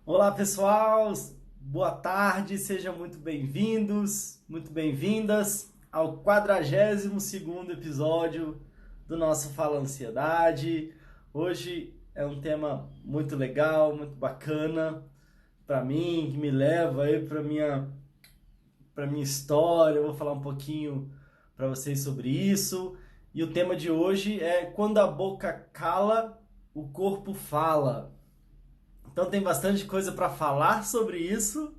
Olá pessoal, boa tarde, sejam muito bem-vindos, muito bem-vindas ao 42º episódio do nosso Fala Ansiedade. Hoje é um tema muito legal, muito bacana para mim, que me leva aí para minha história. Eu vou falar um pouquinho para vocês sobre isso. E o tema de hoje é quando a boca cala, o corpo fala. Então tem bastante coisa para falar sobre isso,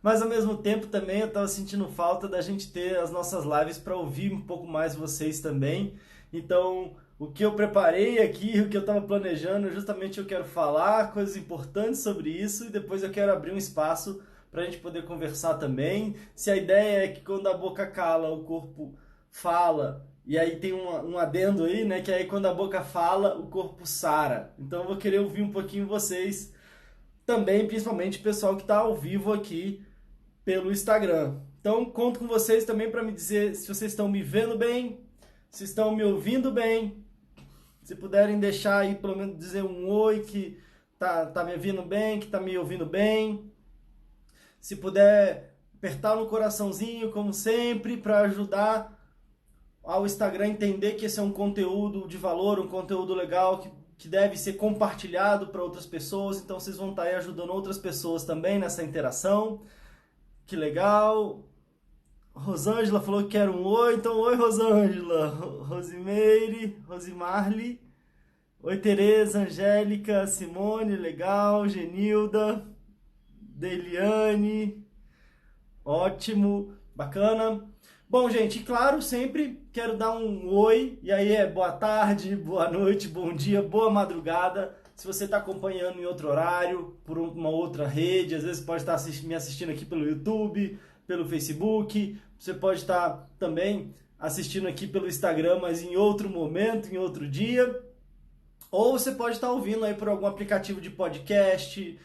mas ao mesmo tempo também eu estava sentindo falta da gente ter as nossas lives para ouvir um pouco mais vocês também. Então o que eu preparei aqui, o que eu estava planejando, justamente eu quero falar coisas importantes sobre isso e depois eu quero abrir um espaço para a gente poder conversar também. Se a ideia é que quando a boca cala, o corpo fala, e aí tem um adendo aí, né? Que aí quando a boca fala, o corpo sara. Então eu vou querer ouvir um pouquinho vocês também, principalmente o pessoal que está ao vivo aqui pelo Instagram. Então, conto com vocês também para me dizer se vocês estão me vendo bem, se estão me ouvindo bem. Se puderem deixar aí, pelo menos dizer um oi, que tá me ouvindo bem, que tá me ouvindo bem. Se puder apertar no coraçãozinho, como sempre, para ajudar ao Instagram entender que esse é um conteúdo de valor, um conteúdo legal que deve ser compartilhado para outras pessoas. Então vocês vão estar aí ajudando outras pessoas também nessa interação. Que legal. Rosângela falou que quer um oi, então oi Rosângela. Rosimeire, Rosimarli. Oi Tereza, Angélica, Simone, legal. Genilda, Deliane, ótimo, bacana. Bom, gente, claro, sempre quero dar um oi, e aí é boa tarde, boa noite, bom dia, boa madrugada. Se você está acompanhando em outro horário, por uma outra rede, às vezes pode estar me assistindo aqui pelo YouTube, pelo Facebook, você pode estar também assistindo aqui pelo Instagram, mas em outro momento, em outro dia. Ou você pode estar ouvindo aí por algum aplicativo de podcast,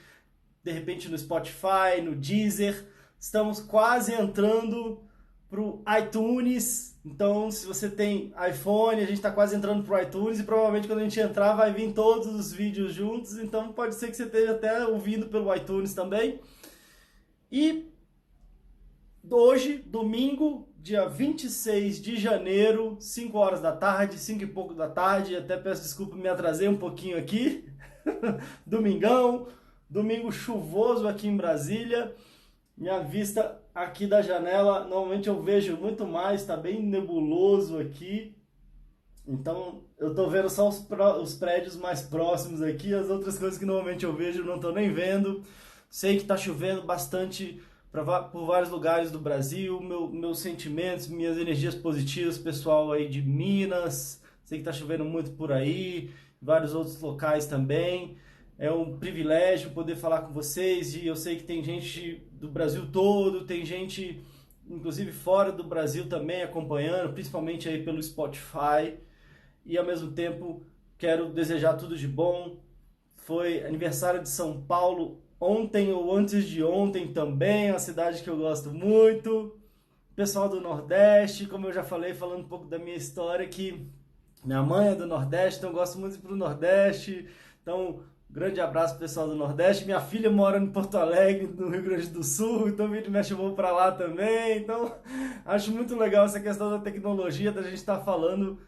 de repente no Spotify, no Deezer. Estamos quase entrando pro iTunes. Então, se você tem iPhone, a gente está quase entrando pro iTunes e provavelmente quando a gente entrar vai vir todos os vídeos juntos. Então, pode ser que você esteja até ouvindo pelo iTunes também. E hoje, domingo, dia 26 de janeiro, 5 horas da tarde, 5 e pouco da tarde. Até peço desculpa, me atrasei um pouquinho aqui. Domingão, domingo chuvoso aqui em Brasília. Minha vista aqui da janela, normalmente eu vejo muito mais, está bem nebuloso aqui. Então eu tô vendo só os prédios mais próximos aqui, as outras coisas que normalmente eu vejo eu não tô nem vendo. Sei que está chovendo bastante por vários lugares do Brasil. Meus sentimentos, minhas energias positivas, pessoal aí de Minas. Sei que está chovendo muito por aí, vários outros locais também. É um privilégio poder falar com vocês e eu sei que tem gente do Brasil todo, tem gente inclusive fora do Brasil também acompanhando, principalmente aí pelo Spotify. E ao mesmo tempo quero desejar tudo de bom. Foi aniversário de São Paulo ontem ou antes de ontem também, uma cidade que eu gosto muito. Pessoal do Nordeste, como eu já falei, falando um pouco da minha história, que minha mãe é do Nordeste, então eu gosto muito de ir pro Nordeste. Então, grande abraço pro pessoal do Nordeste. Minha filha mora em Porto Alegre, no Rio Grande do Sul, então me mexe eu vou para lá também. Então, acho muito legal essa questão da tecnologia, da gente estar falando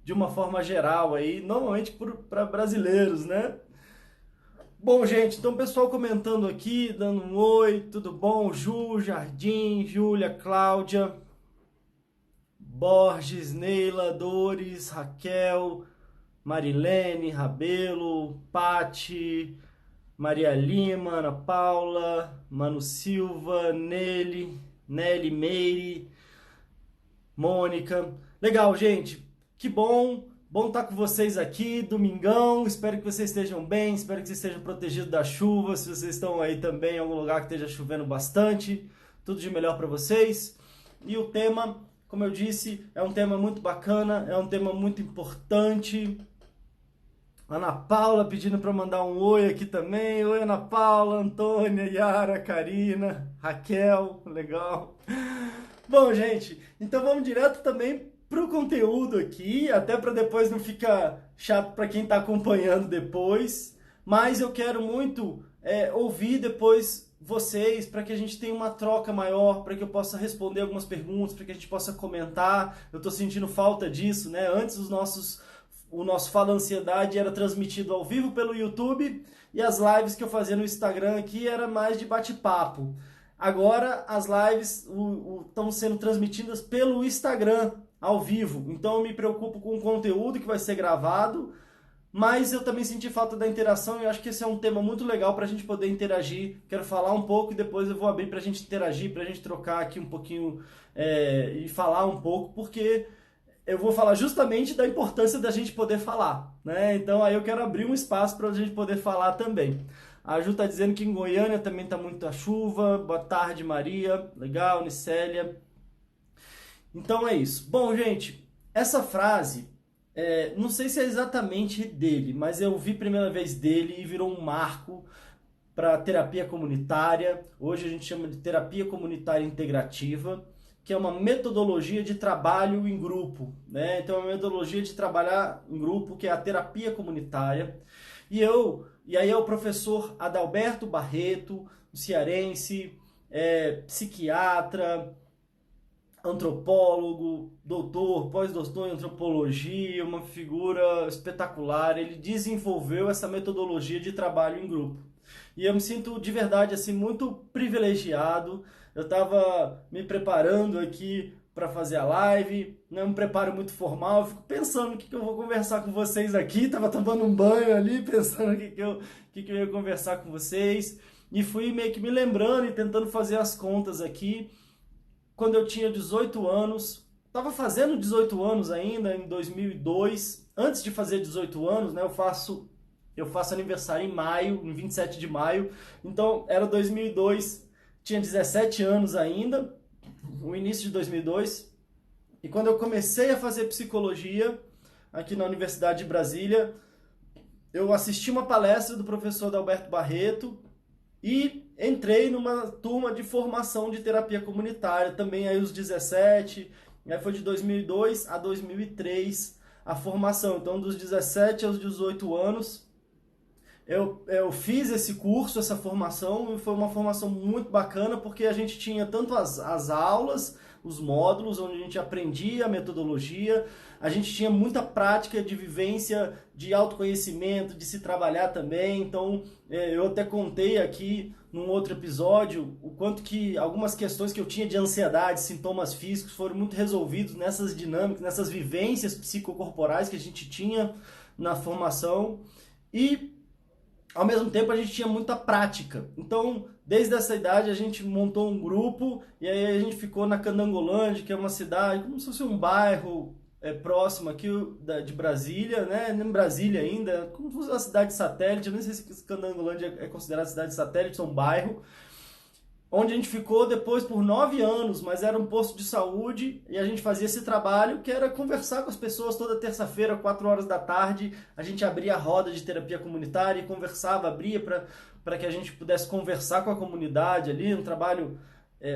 de uma forma geral aí, normalmente para brasileiros, né? Bom, gente, então o pessoal comentando aqui, dando um oi, tudo bom? Ju, Jardim, Júlia, Cláudia, Borges, Neila, Dores, Raquel, Marilene, Rabelo, Pati, Maria Lima, Ana Paula, Mano Silva, Nelly Meire, Mônica. Legal, gente. Que bom. Bom estar com vocês aqui, domingão. Espero que vocês estejam bem, espero que vocês estejam protegidos da chuva. Se vocês estão aí também em algum lugar que esteja chovendo bastante, tudo de melhor para vocês. E o tema, como eu disse, é um tema muito bacana, é um tema muito importante. Ana Paula pedindo para mandar um oi aqui também. Oi, Ana Paula, Antônia, Yara, Karina, Raquel, legal. Bom, gente, então vamos direto também pro conteúdo aqui, até para depois não ficar chato para quem está acompanhando depois. Mas eu quero muito ouvir depois vocês, para que a gente tenha uma troca maior, para que eu possa responder algumas perguntas, para que a gente possa comentar. Eu estou sentindo falta disso, né? Antes o nosso Fala Ansiedade era transmitido ao vivo pelo YouTube e as lives que eu fazia no Instagram aqui era mais de bate-papo. Agora as lives estão sendo transmitidas pelo Instagram ao vivo, então eu me preocupo com o conteúdo que vai ser gravado, mas eu também senti falta da interação e eu acho que esse é um tema muito legal para a gente poder interagir. Quero falar um pouco e depois eu vou abrir para a gente interagir, para a gente trocar aqui um pouquinho e falar um pouco, porque eu vou falar justamente da importância da gente poder falar, né? Então aí eu quero abrir um espaço para a gente poder falar também. A Ju está dizendo que em Goiânia também está muita chuva. Boa tarde, Maria. Legal, Nicélia. Então é isso. Bom, gente, essa frase, não sei se é exatamente dele, mas eu vi a primeira vez dele e virou um marco para terapia comunitária. Hoje a gente chama de terapia comunitária integrativa, que é uma metodologia de trabalho em grupo, né? Então é uma metodologia de trabalhar em grupo, que é a terapia comunitária. E aí é o professor Adalberto Barreto, um cearense, psiquiatra, antropólogo, doutor, pós-doutor em antropologia, uma figura espetacular. Ele desenvolveu essa metodologia de trabalho em grupo. E eu me sinto de verdade assim muito privilegiado. Eu estava me preparando aqui para fazer a live, não é um preparo muito formal, eu fico pensando o que eu vou conversar com vocês aqui, estava tomando um banho ali, pensando o que eu ia conversar com vocês, e fui meio que me lembrando e tentando fazer as contas aqui. Quando eu tinha 18 anos, estava fazendo 18 anos ainda, em 2002, antes de fazer 18 anos, né, eu faço aniversário em maio, em 27 de maio, então era 2002, tinha 17 anos ainda, o início de 2002, e quando eu comecei a fazer psicologia aqui na Universidade de Brasília, eu assisti uma palestra do professor Adalberto Barreto e entrei numa turma de formação de terapia comunitária, também aí os 17, aí foi de 2002 a 2003 a formação, então dos 17 aos 18 anos, eu fiz esse curso, essa formação, e foi uma formação muito bacana, porque a gente tinha tanto as aulas, os módulos, onde a gente aprendia a metodologia, a gente tinha muita prática de vivência, de autoconhecimento, de se trabalhar também. Então, eu até contei aqui num outro episódio o quanto que algumas questões que eu tinha de ansiedade, sintomas físicos, foram muito resolvidos nessas dinâmicas, nessas vivências psicocorporais que a gente tinha na formação. E ao mesmo tempo a gente tinha muita prática. Então, desde essa idade a gente montou um grupo e aí a gente ficou na Candangolândia, que é uma cidade, como se fosse um bairro próximo aqui de Brasília, né? Nem Brasília ainda, como se fosse uma cidade satélite. Eu nem sei se Candangolândia é considerada cidade satélite ou um bairro. Onde a gente ficou depois por 9 anos, mas era um posto de saúde e a gente fazia esse trabalho que era conversar com as pessoas toda terça-feira, 4 horas da tarde, a gente abria a roda de terapia comunitária e conversava, abria para que a gente pudesse conversar com a comunidade ali, um trabalho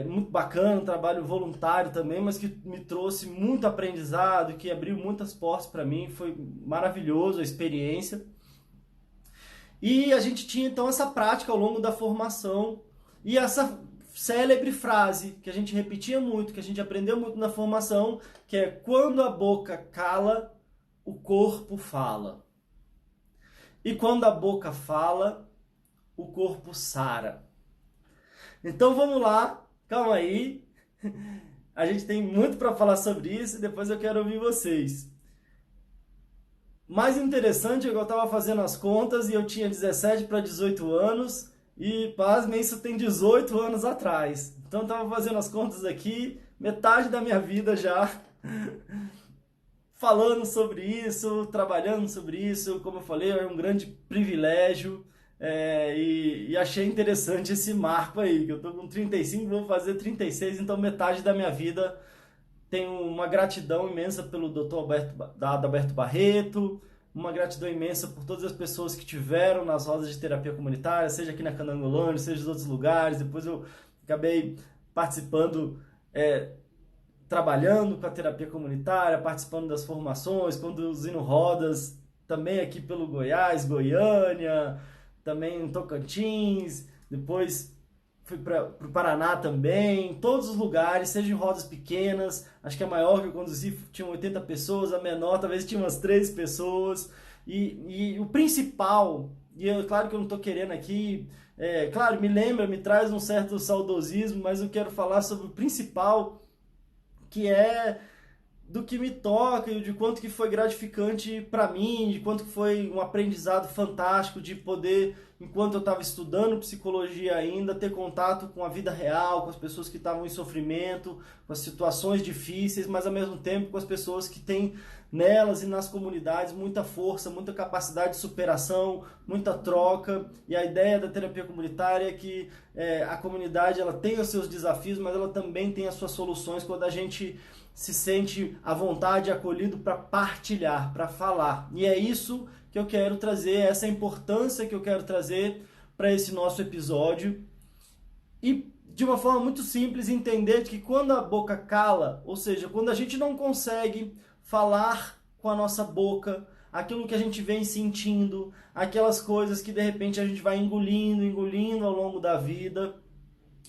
muito bacana, um trabalho voluntário também, mas que me trouxe muito aprendizado, que abriu muitas portas para mim, foi maravilhoso a experiência. E a gente tinha então essa prática ao longo da formação. E essa célebre frase que a gente repetia muito, que a gente aprendeu muito na formação, que é: quando a boca cala, o corpo fala. E quando a boca fala, o corpo sara. Então vamos lá, calma aí. A gente tem muito para falar sobre isso e depois eu quero ouvir vocês. Mais interessante é que eu estava fazendo as contas e eu tinha 17 para 18 anos. E, pasmem, isso tem 18 anos atrás. Então, eu estava fazendo as contas aqui, metade da minha vida já falando sobre isso, trabalhando sobre isso. Como eu falei, é um grande privilégio. E achei interessante esse marco aí, que eu estou com 35, vou fazer 36, então metade da minha vida. Tenho uma gratidão imensa pelo Dr. Adalberto Barreto, uma gratidão imensa por todas as pessoas que tiveram nas rodas de terapia comunitária, seja aqui na Candangolândia, seja em outros lugares. Depois eu acabei participando, trabalhando com a terapia comunitária, participando das formações, conduzindo rodas também aqui pelo Goiás, Goiânia, também em Tocantins, depois fui para o Paraná também, em todos os lugares, seja em rodas pequenas, acho que a maior que eu conduzi tinha 80 pessoas, a menor talvez tinha umas 3 pessoas, e o principal, claro que eu não estou querendo aqui, claro, me traz um certo saudosismo, mas eu quero falar sobre o principal, que é do que me toca e de quanto que foi gratificante para mim, de quanto que foi um aprendizado fantástico de poder, enquanto eu estava estudando psicologia ainda, ter contato com a vida real, com as pessoas que estavam em sofrimento, com as situações difíceis, mas ao mesmo tempo com as pessoas que têm nelas e nas comunidades muita força, muita capacidade de superação, muita troca. E a ideia da terapia comunitária é que a comunidade ela tem os seus desafios, mas ela também tem as suas soluções quando a gente se sente à vontade, acolhido para partilhar, para falar. E é isso que eu quero trazer, essa importância que eu quero trazer para esse nosso episódio. E de uma forma muito simples, entender que quando a boca cala, ou seja, quando a gente não consegue falar com a nossa boca aquilo que a gente vem sentindo, aquelas coisas que de repente a gente vai engolindo ao longo da vida,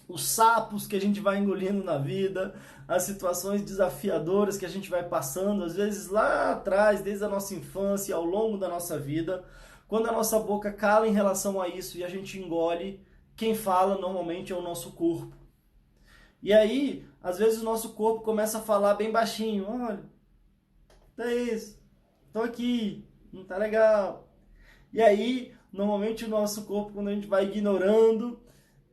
os sapos que a gente vai engolindo na vida, as situações desafiadoras que a gente vai passando, às vezes lá atrás, desde a nossa infância, ao longo da nossa vida, quando a nossa boca cala em relação a isso e a gente engole, quem fala normalmente é o nosso corpo. E aí, às vezes o nosso corpo começa a falar bem baixinho, olha, é isso, tô aqui, não tá legal. E aí, normalmente o nosso corpo, quando a gente vai ignorando,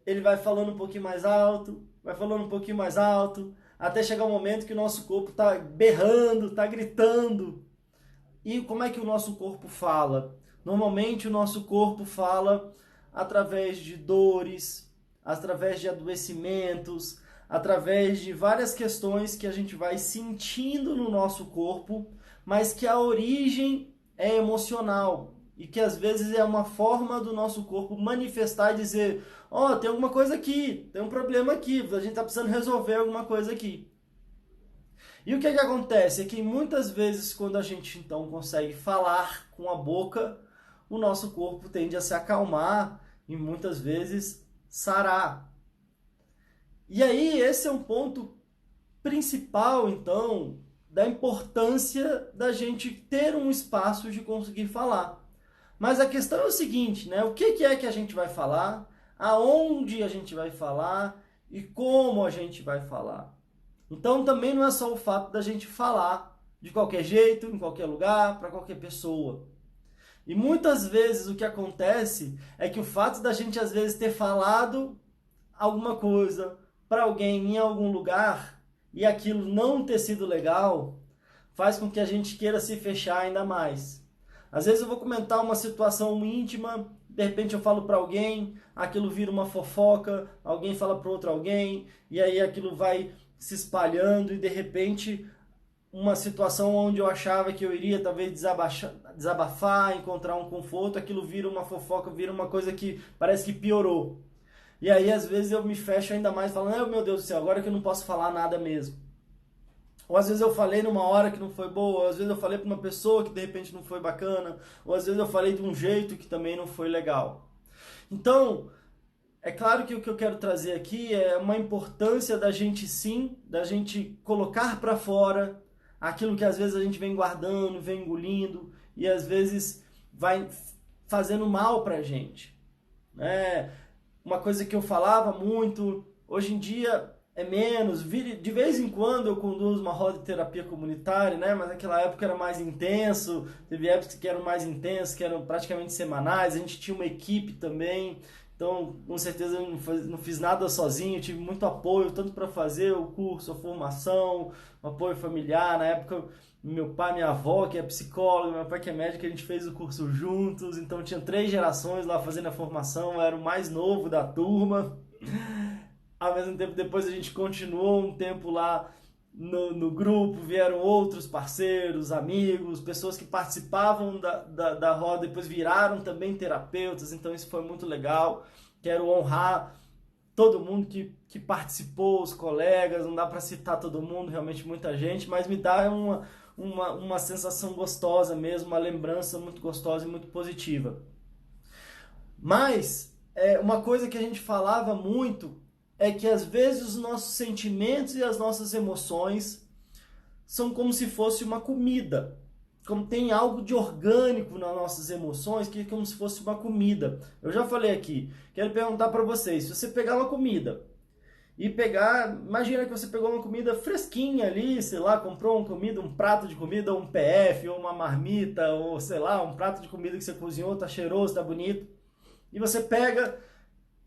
ele vai falando um pouquinho mais alto, vai falando um pouquinho mais alto, até chegar um momento que o nosso corpo está berrando, está gritando. E como é que o nosso corpo fala? Normalmente o nosso corpo fala através de dores, através de adoecimentos, através de várias questões que a gente vai sentindo no nosso corpo, mas que a origem é emocional e que às vezes é uma forma do nosso corpo manifestar e dizer, ó, tem alguma coisa aqui, tem um problema aqui, a gente está precisando resolver alguma coisa aqui. E o que acontece é que muitas vezes quando a gente então consegue falar com a boca, o nosso corpo tende a se acalmar e muitas vezes sarar. E aí esse é um ponto principal então da importância da gente ter um espaço de conseguir falar. Mas a questão é o seguinte, né? O que é que a gente vai falar, aonde a gente vai falar e como a gente vai falar. Então também não é só o fato da gente falar de qualquer jeito, em qualquer lugar, para qualquer pessoa. E muitas vezes o que acontece é que o fato da gente às vezes ter falado alguma coisa para alguém em algum lugar e aquilo não ter sido legal, faz com que a gente queira se fechar ainda mais. Às vezes eu vou comentar uma situação íntima, de repente eu falo para alguém, aquilo vira uma fofoca, alguém fala para outro alguém, e aí aquilo vai se espalhando e de repente uma situação onde eu achava que eu iria talvez desabafar, encontrar um conforto, aquilo vira uma fofoca, vira uma coisa que parece que piorou. E aí às vezes eu me fecho ainda mais falando, meu Deus do céu, agora que eu não posso falar nada mesmo. Ou às vezes eu falei numa hora que não foi boa, ou às vezes eu falei para uma pessoa que de repente não foi bacana, ou às vezes eu falei de um jeito que também não foi legal. Então, é claro que o que eu quero trazer aqui é uma importância da gente sim, da gente colocar para fora aquilo que às vezes a gente vem guardando, vem engolindo e às vezes vai fazendo mal pra gente. Uma coisa que eu falava muito, hoje em dia é menos, de vez em quando eu conduzo uma roda de terapia comunitária, né? Mas naquela época era mais intenso, teve épocas que eram mais intensas, que eram praticamente semanais, a gente tinha uma equipe também, então com certeza eu não fiz nada sozinho, tive muito apoio, tanto para fazer o curso, a formação, o apoio familiar, na época meu pai, minha avó que é psicóloga, meu pai que é médico, a gente fez o curso juntos, então tinha 3 gerações lá fazendo a formação, eu era o mais novo da turma. Ao mesmo tempo, depois a gente continuou um tempo lá no grupo, vieram outros parceiros, amigos, pessoas que participavam da roda, depois viraram também terapeutas, então isso foi muito legal. Quero honrar todo mundo que participou, os colegas, não dá para citar todo mundo, realmente muita gente, mas me dá uma sensação gostosa mesmo, uma lembrança muito gostosa e muito positiva. Mas uma coisa que a gente falava muito é que às vezes os nossos sentimentos e as nossas emoções são como se fosse uma comida. Como tem algo de orgânico nas nossas emoções, que é como se fosse uma comida. Eu já falei aqui, quero perguntar para vocês, se você pegar uma comida e pegar, imagina que você pegou uma comida fresquinha ali, sei lá, comprou uma comida, um prato de comida, um PF, ou uma marmita, ou sei lá, um prato de comida que você cozinhou, tá cheiroso, tá bonito, e você pega,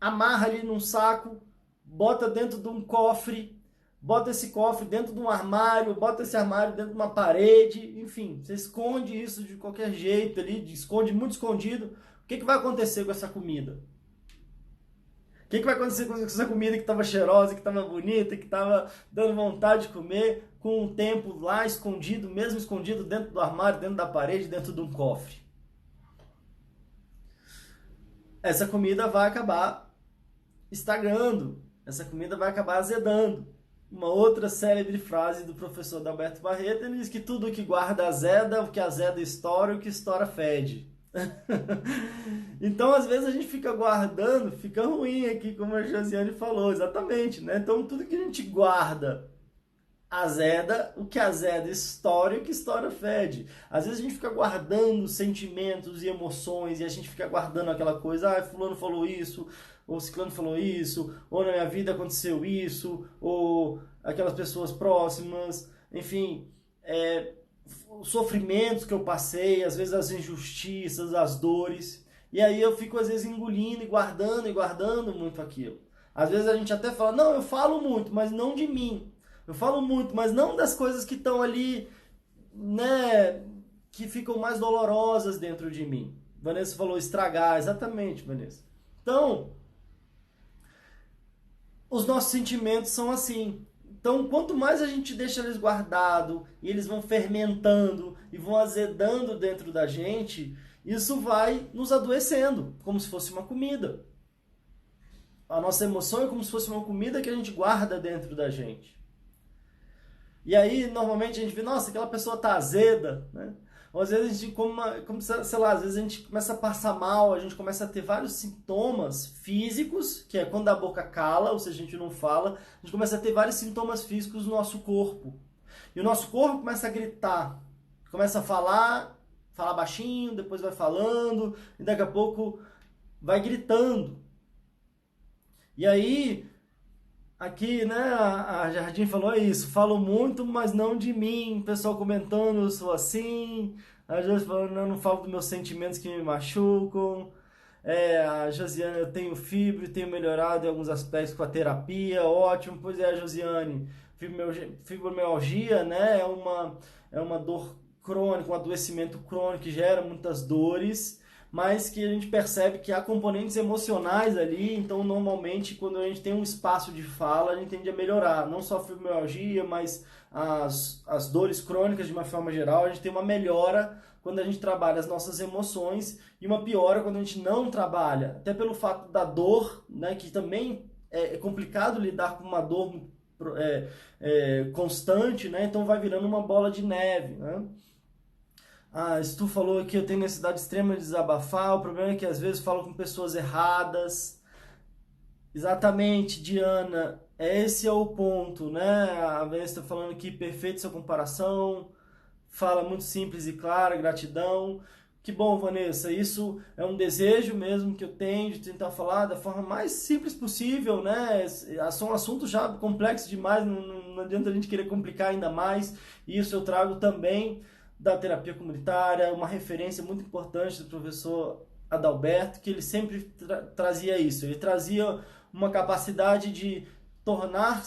amarra ali num saco, bota dentro de um cofre, bota esse cofre dentro de um armário, bota esse armário dentro de uma parede, enfim, você esconde isso de qualquer jeito ali, esconde muito escondido. O que vai acontecer com essa comida? O que vai acontecer com essa comida que estava cheirosa, que estava bonita, que estava dando vontade de comer, com o tempo lá escondido, mesmo escondido dentro do armário, dentro da parede, dentro de um cofre? Essa comida vai acabar estragando, essa comida vai acabar azedando. Uma outra célebre frase do professor Adalberto Barreto, ele diz que tudo que guarda azeda, o que azeda estoura, o que estoura fede. Então, às vezes a gente fica guardando, fica ruim aqui, como a Josiane falou, exatamente, né? Então, tudo que a gente guarda azeda, o que azeda estoura e o que estoura fede. Às vezes a gente fica guardando sentimentos e emoções e a gente fica guardando aquela coisa, ah, fulano falou isso, ou ciclano falou isso, ou na minha vida aconteceu isso, ou aquelas pessoas próximas, enfim, os sofrimentos que eu passei, às vezes as injustiças, as dores, e aí eu fico às vezes engolindo e guardando muito aquilo. Às vezes a gente até fala, não, eu falo muito, mas não de mim. Eu falo muito, mas não das coisas que estão ali, né, que ficam mais dolorosas dentro de mim. Vanessa falou estragar, exatamente, Vanessa. Então, os nossos sentimentos são assim. Então, quanto mais a gente deixa eles guardados, e eles vão fermentando e vão azedando dentro da gente, isso vai nos adoecendo, como se fosse uma comida. A nossa emoção é como se fosse uma comida que a gente guarda dentro da gente. E aí, normalmente, a gente vê, nossa, aquela pessoa tá azeda, né? Ou às vezes a gente, sei lá, às vezes a gente começa a passar mal, a gente começa a ter vários sintomas físicos, que é quando a boca cala, ou seja, a gente não fala, a gente começa a ter vários sintomas físicos no nosso corpo. E o nosso corpo começa a gritar, começa a falar baixinho, depois vai falando, e daqui a pouco vai gritando. E aí, aqui, né, a Jardim falou isso, falo muito, mas não de mim, o pessoal comentando, eu sou assim, a Josi falando, não falo dos meus sentimentos que me machucam, a Josiane, eu tenho fibra, tenho melhorado em alguns aspectos com a terapia, ótimo, pois é, Josiane, fibromialgia, né, é uma dor crônica, um adoecimento crônico que gera muitas dores, mas que a gente percebe que há componentes emocionais ali, então normalmente quando a gente tem um espaço de fala, a gente tende a melhorar, não só a fibromialgia, mas as dores crônicas de uma forma geral, a gente tem uma melhora quando a gente trabalha as nossas emoções e uma piora quando a gente não trabalha, até pelo fato da dor, né, que também é complicado lidar com uma dor constante, né, então vai virando uma bola de neve, né? Ah, se tu falou que eu tenho necessidade extrema de desabafar, o problema é que às vezes falo com pessoas erradas. Exatamente, Diana, esse é o ponto, né? A Vanessa está falando aqui, perfeito essa comparação, fala muito simples e clara, gratidão. Que bom, Vanessa, isso é um desejo mesmo que eu tenho de tentar falar da forma mais simples possível, né? São assuntos já complexos demais, não adianta a gente querer complicar ainda mais. Isso eu trago também da terapia comunitária, uma referência muito importante do professor Adalberto, que ele sempre trazia isso. Ele trazia uma capacidade de tornar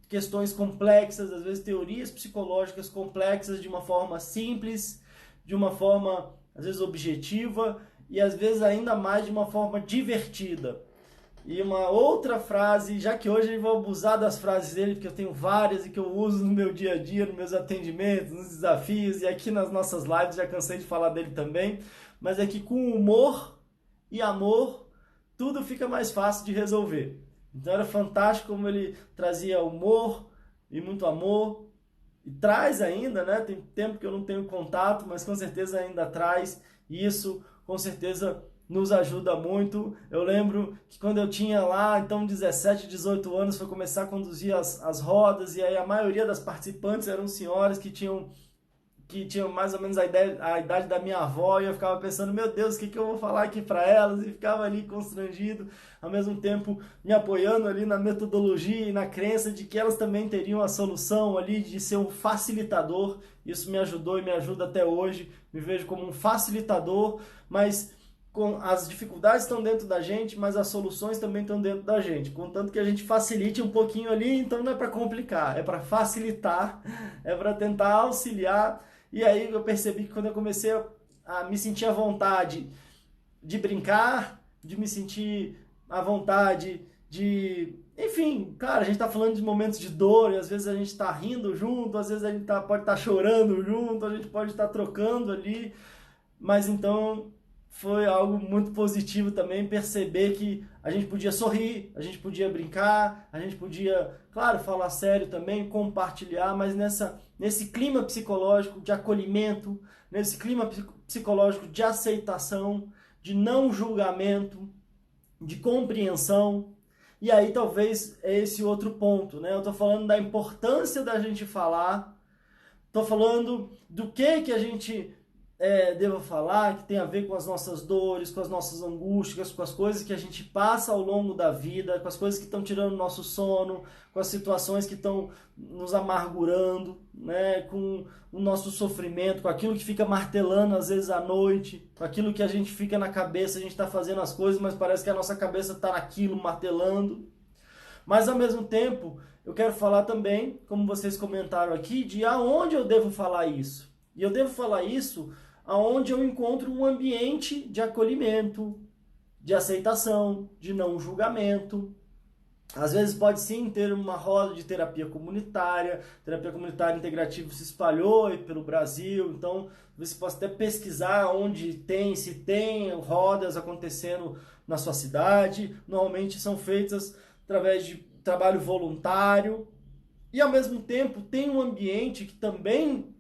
questões complexas, às vezes teorias psicológicas complexas, de uma forma simples, de uma forma, às vezes, objetiva e, às vezes, ainda mais de uma forma divertida. E uma outra frase, já que hoje eu vou abusar das frases dele, porque eu tenho várias e que eu uso no meu dia a dia, nos meus atendimentos, nos desafios e aqui nas nossas lives, já cansei de falar dele também, mas é que com humor e amor, tudo fica mais fácil de resolver. Então era fantástico como ele trazia humor e muito amor, e traz ainda, né? Tem tempo que eu não tenho contato, mas com certeza ainda traz, e isso com certeza nos ajuda muito. Eu lembro que quando eu tinha lá, então 17, 18 anos, foi começar a conduzir as rodas, e aí a maioria das participantes eram senhoras que tinham mais ou menos a idade da minha avó, e eu ficava pensando, meu Deus, o que, que eu vou falar aqui para elas? E ficava ali constrangido, ao mesmo tempo me apoiando ali na metodologia e na crença de que elas também teriam a solução ali de ser um facilitador. Isso me ajudou e me ajuda até hoje. Me vejo como um facilitador, mas as dificuldades estão dentro da gente, mas as soluções também estão dentro da gente. Contanto que a gente facilite um pouquinho ali, então não é para complicar, é para facilitar, é para tentar auxiliar. E aí eu percebi que quando eu comecei a me sentir à vontade de brincar, de me sentir à vontade de... Enfim, cara, a gente tá falando de momentos de dor, e às vezes a gente tá rindo junto, às vezes a gente pode estar chorando junto, a gente pode estar trocando ali, mas então foi algo muito positivo também perceber que a gente podia sorrir, a gente podia brincar, a gente podia, claro, falar sério também, compartilhar, mas nesse clima psicológico de acolhimento, nesse clima psicológico de aceitação, de não julgamento, de compreensão. E aí talvez é esse outro ponto, né? Eu tô falando da importância da gente falar, tô falando do que a gente devo falar, que tem a ver com as nossas dores, com as nossas angústias, com as coisas que a gente passa ao longo da vida, com as coisas que estão tirando o nosso sono, com as situações que estão nos amargurando, né? Com o nosso sofrimento, com aquilo que fica martelando às vezes à noite, com aquilo que a gente fica na cabeça, a gente está fazendo as coisas, mas parece que a nossa cabeça está naquilo, martelando. Mas ao mesmo tempo, eu quero falar também, como vocês comentaram aqui, de aonde eu devo falar isso. E eu devo falar isso aonde eu encontro um ambiente de acolhimento, de aceitação, de não julgamento. Às vezes pode sim ter uma roda de terapia comunitária integrativa se espalhou pelo Brasil, então você pode até pesquisar onde tem, se tem rodas acontecendo na sua cidade. Normalmente são feitas através de trabalho voluntário, e ao mesmo tempo tem um ambiente que também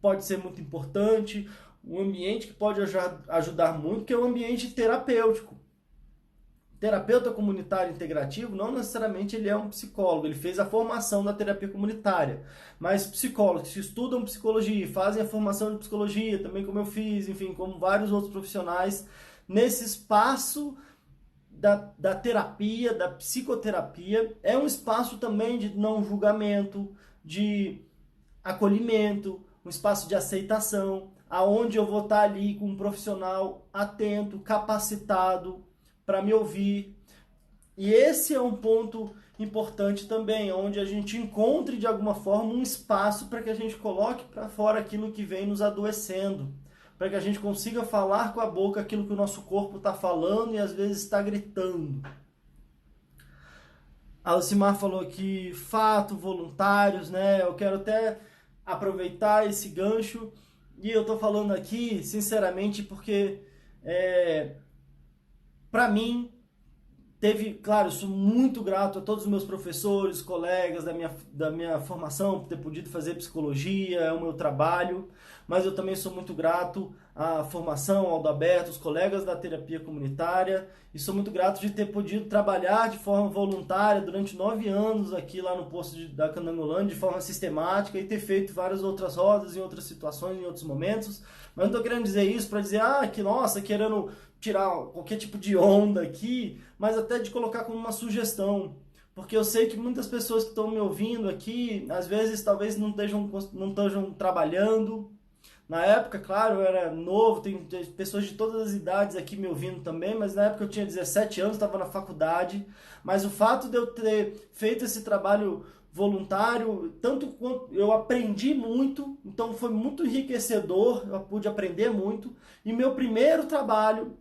pode ser muito importante, um ambiente que pode ajudar muito, que é o ambiente terapêutico. Terapeuta comunitário integrativo, não necessariamente ele é um psicólogo, ele fez a formação da terapia comunitária, mas psicólogos que estudam psicologia, fazem a formação de psicologia, também como eu fiz, enfim, como vários outros profissionais, nesse espaço da terapia, da psicoterapia, é um espaço também de não julgamento, de acolhimento, um espaço de aceitação, aonde eu vou estar ali com um profissional atento, capacitado para me ouvir. E esse é um ponto importante também, onde a gente encontre de alguma forma um espaço para que a gente coloque para fora aquilo que vem nos adoecendo, para que a gente consiga falar com a boca aquilo que o nosso corpo está falando e às vezes está gritando. A Alcimar falou aqui, fato, voluntários, né? Eu quero até aproveitar esse gancho, e eu tô falando aqui, sinceramente, porque para mim claro, eu sou muito grato a todos os meus professores, colegas da minha formação, por ter podido fazer psicologia, é o meu trabalho, mas eu também sou muito grato à formação, ao Alberto, os colegas da terapia comunitária, e sou muito grato de ter podido trabalhar de forma voluntária durante 9 anos aqui lá no posto da Candangolândia, de forma sistemática, e ter feito várias outras rodas em outras situações, em outros momentos. Mas não estou querendo dizer isso para dizer, que nossa, querendo tirar qualquer tipo de onda aqui, mas até de colocar como uma sugestão, porque eu sei que muitas pessoas que estão me ouvindo aqui, às vezes talvez não estejam trabalhando. Na época, claro, eu era novo, tem pessoas de todas as idades aqui me ouvindo também, mas na época eu tinha 17 anos, estava na faculdade, mas o fato de eu ter feito esse trabalho voluntário, tanto quanto eu aprendi muito, então foi muito enriquecedor, eu pude aprender muito, e meu primeiro trabalho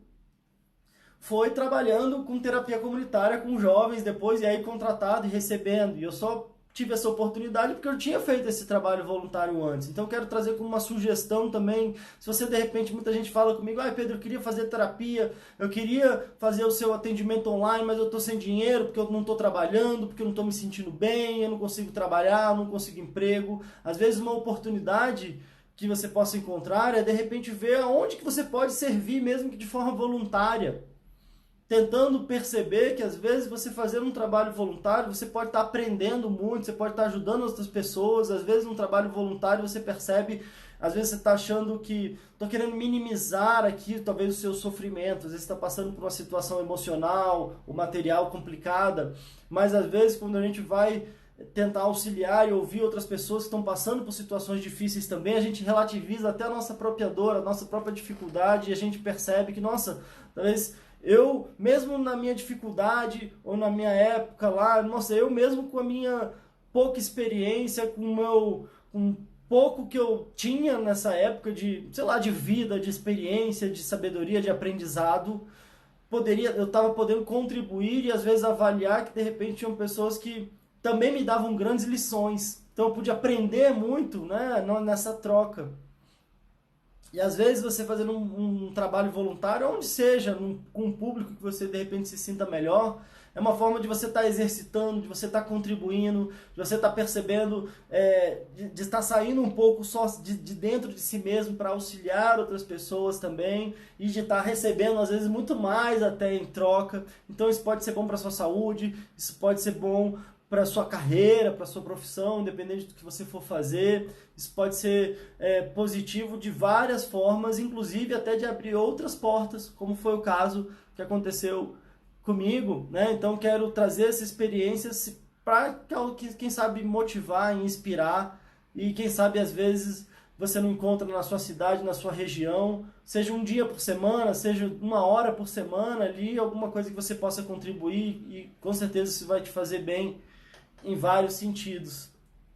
foi trabalhando com terapia comunitária com jovens depois, e aí contratado e recebendo. E eu só tive essa oportunidade porque eu tinha feito esse trabalho voluntário antes. Então eu quero trazer como uma sugestão também, se você de repente, muita gente fala comigo, Pedro, eu queria fazer terapia, eu queria fazer o seu atendimento online, mas eu estou sem dinheiro, porque eu não estou trabalhando, porque eu não estou me sentindo bem, eu não consigo trabalhar, eu não consigo emprego. Às vezes uma oportunidade que você possa encontrar é de repente ver aonde que você pode servir, mesmo que de forma voluntária. Tentando perceber que às vezes você fazendo um trabalho voluntário, você pode estar aprendendo muito, você pode estar ajudando outras pessoas, às vezes num trabalho voluntário você percebe, às vezes você está achando que estou querendo minimizar aqui talvez o seu sofrimento, às vezes você está passando por uma situação emocional ou material complicada, mas às vezes quando a gente vai tentar auxiliar e ouvir outras pessoas que estão passando por situações difíceis também, a gente relativiza até a nossa própria dor, a nossa própria dificuldade, e a gente percebe que, nossa, talvez eu, mesmo na minha dificuldade, ou na minha época lá, nossa, eu mesmo com a minha pouca experiência, com pouco que eu tinha nessa época de, sei lá, de vida, de experiência, de sabedoria, de aprendizado, eu estava podendo contribuir e às vezes avaliar que de repente tinham pessoas que também me davam grandes lições. Então eu pude aprender muito, né, nessa troca. E às vezes você fazendo um trabalho voluntário, onde seja, com um público que você de repente se sinta melhor, é uma forma de você estar exercitando, de você estar contribuindo, de você estar percebendo, de estar saindo um pouco só de dentro de si mesmo para auxiliar outras pessoas também, e de estar recebendo às vezes muito mais até em troca. Então isso pode ser bom para a sua saúde, isso pode ser bom para a sua carreira, para a sua profissão, independente do que você for fazer. Isso pode ser positivo de várias formas, inclusive até de abrir outras portas, como foi o caso que aconteceu comigo, né? Então quero trazer essa experiência para, quem sabe, motivar, inspirar, e quem sabe às vezes você não encontra na sua cidade, na sua região, seja um dia por semana, seja uma hora por semana ali, alguma coisa que você possa contribuir, e com certeza isso vai te fazer bem em vários sentidos,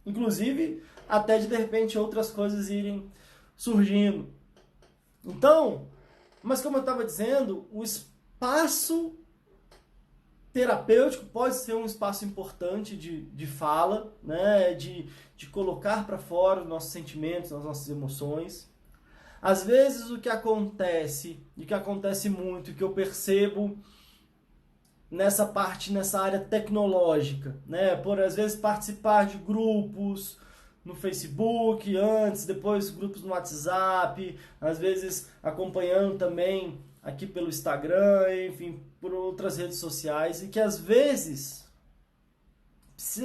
inclusive até de repente outras coisas irem surgindo. Então, mas como eu estava dizendo, o espaço terapêutico pode ser um espaço importante de fala, né? de colocar para fora os nossos sentimentos, as nossas emoções. Às vezes o que acontece, e que acontece muito, que eu percebo nessa área tecnológica, né? Por às vezes participar de grupos no Facebook, antes, depois grupos no WhatsApp, às vezes acompanhando também aqui pelo Instagram, enfim, por outras redes sociais, e que às vezes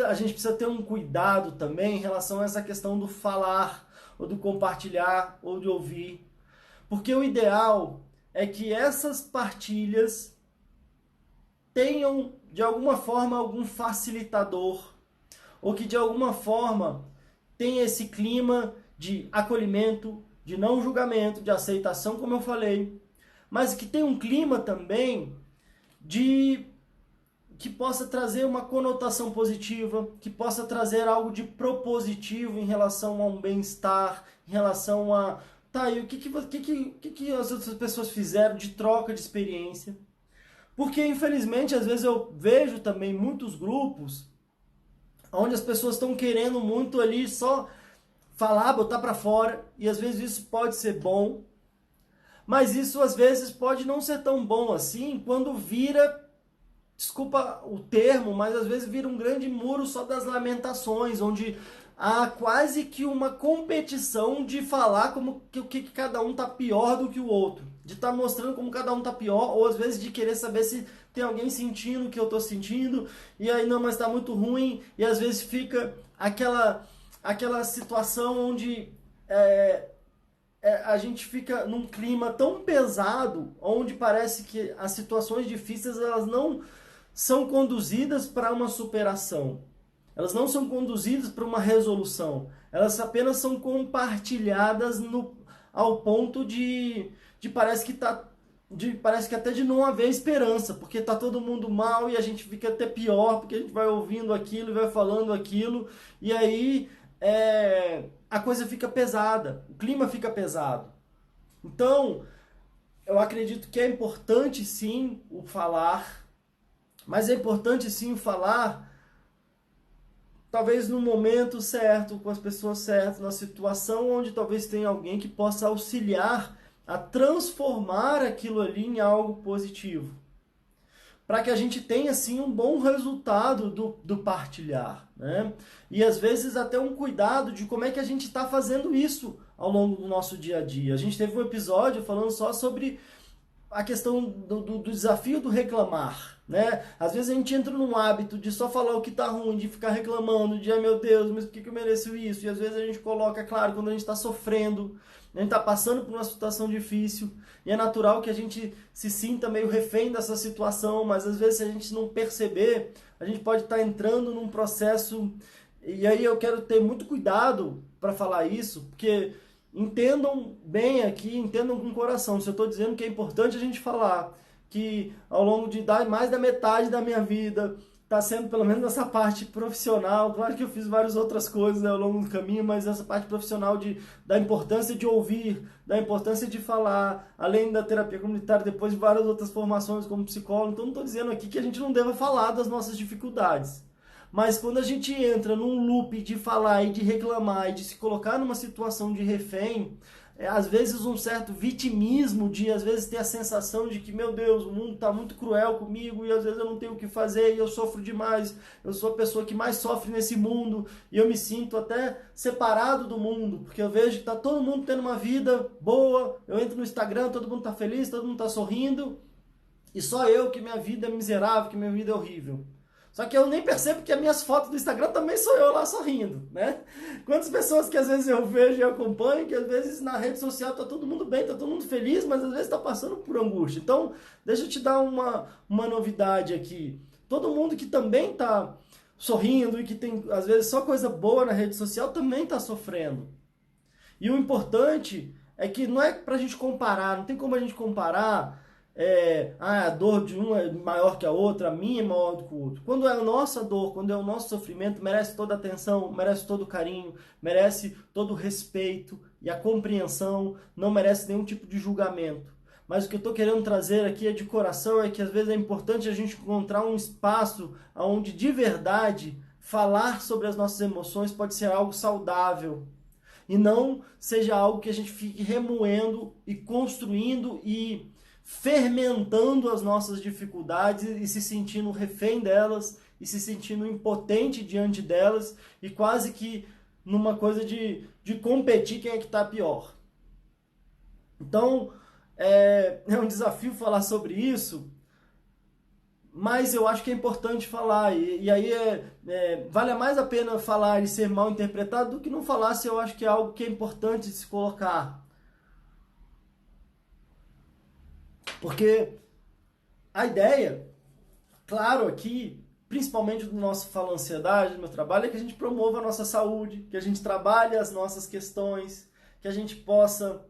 a gente precisa ter um cuidado também em relação a essa questão do falar, ou do compartilhar, ou de ouvir, porque o ideal é que essas partilhas tenham, de alguma forma, algum facilitador, ou que, de alguma forma, tenha esse clima de acolhimento, de não julgamento, de aceitação, como eu falei, mas que tenha um clima também que possa trazer uma conotação positiva, que possa trazer algo de propositivo em relação a um bem-estar, em relação a... Tá, e o que as outras pessoas fizeram de troca de experiência? Porque, infelizmente, às vezes eu vejo também muitos grupos onde as pessoas estão querendo muito ali só falar, botar para fora, e às vezes isso pode ser bom, mas isso às vezes pode não ser tão bom assim quando vira, desculpa o termo, mas às vezes vira um grande muro só das lamentações, onde há quase que uma competição de falar como que cada um tá pior do que o outro, de estar mostrando como cada um tá pior, ou às vezes de querer saber se tem alguém sentindo o que eu tô sentindo, e aí não, mas tá muito ruim, e às vezes fica aquela situação onde a gente fica num clima tão pesado, onde parece que as situações difíceis elas não são conduzidas para uma superação. Elas não são conduzidas para uma resolução. Elas apenas são compartilhadas ao ponto de parece que até de não haver esperança, porque está todo mundo mal e a gente fica até pior, porque a gente vai ouvindo aquilo e vai falando aquilo, e aí a coisa fica pesada, o clima fica pesado. Então, eu acredito que é importante sim o falar, mas é importante sim o falar talvez no momento certo, com as pessoas certas, na situação onde talvez tenha alguém que possa auxiliar a transformar aquilo ali em algo positivo. para que a gente tenha assim um bom resultado do partilhar, né? E às vezes até um cuidado de como é que a gente está fazendo isso ao longo do nosso dia a dia. A gente teve um episódio falando só sobre a questão do desafio do reclamar, né? Às vezes a gente entra num hábito de só falar o que tá ruim, de ficar reclamando, de, ai meu Deus, mas por que eu mereço isso? E às vezes a gente coloca, claro, quando a gente está sofrendo, a gente está passando por uma situação difícil, e é natural que a gente se sinta meio refém dessa situação, mas às vezes se a gente não perceber, a gente pode estar entrando num processo, e aí eu quero ter muito cuidado para falar isso, porque entendam bem aqui, entendam com o coração. Se eu estou dizendo que é importante a gente falar que ao longo de mais da metade da minha vida está sendo pelo menos essa parte profissional. Claro que eu fiz várias outras coisas, né, ao longo do caminho, mas essa parte profissional da importância de ouvir, da importância de falar, além da terapia comunitária, depois de várias outras formações como psicólogo. Então não estou dizendo aqui que a gente não deva falar das nossas dificuldades. Mas quando a gente entra num loop de falar e de reclamar e de se colocar numa situação de refém, às vezes um certo vitimismo de, às vezes, ter a sensação de que, meu Deus, o mundo está muito cruel comigo e às vezes eu não tenho o que fazer e eu sofro demais, eu sou a pessoa que mais sofre nesse mundo e eu me sinto até separado do mundo, porque eu vejo que está todo mundo tendo uma vida boa, eu entro no Instagram, todo mundo está feliz, todo mundo está sorrindo e só eu que minha vida é miserável, que minha vida é horrível. Só que eu nem percebo que as minhas fotos do Instagram também sou eu lá sorrindo, né? Quantas pessoas que às vezes eu vejo e acompanho, que às vezes na rede social tá todo mundo bem, tá todo mundo feliz, mas às vezes tá passando por angústia. Então, deixa eu te dar uma novidade aqui. Todo mundo que também tá sorrindo e que tem às vezes só coisa boa na rede social também tá sofrendo. E o importante é que não é pra gente comparar, não tem como a gente comparar a dor de um é maior que a outra, a minha é maior do que o outro. Quando é a nossa dor, quando é o nosso sofrimento, merece toda a atenção, merece todo o carinho, merece todo o respeito e a compreensão, não merece nenhum tipo de julgamento. Mas o que eu estou querendo trazer aqui de coração é que às vezes é importante a gente encontrar um espaço onde de verdade falar sobre as nossas emoções pode ser algo saudável. E não seja algo que a gente fique remoendo e construindo e fermentando as nossas dificuldades e se sentindo refém delas e se sentindo impotente diante delas e quase que numa coisa de competir quem é que está pior. Então, é um desafio falar sobre isso, mas eu acho que é importante falar, e aí vale mais a pena falar e ser mal interpretado do que não falar, se eu acho que é algo que é importante de se colocar. Porque a ideia, claro, aqui, principalmente do nosso Fala Ansiedade, do meu trabalho, é que a gente promova a nossa saúde, que a gente trabalhe as nossas questões, que a gente possa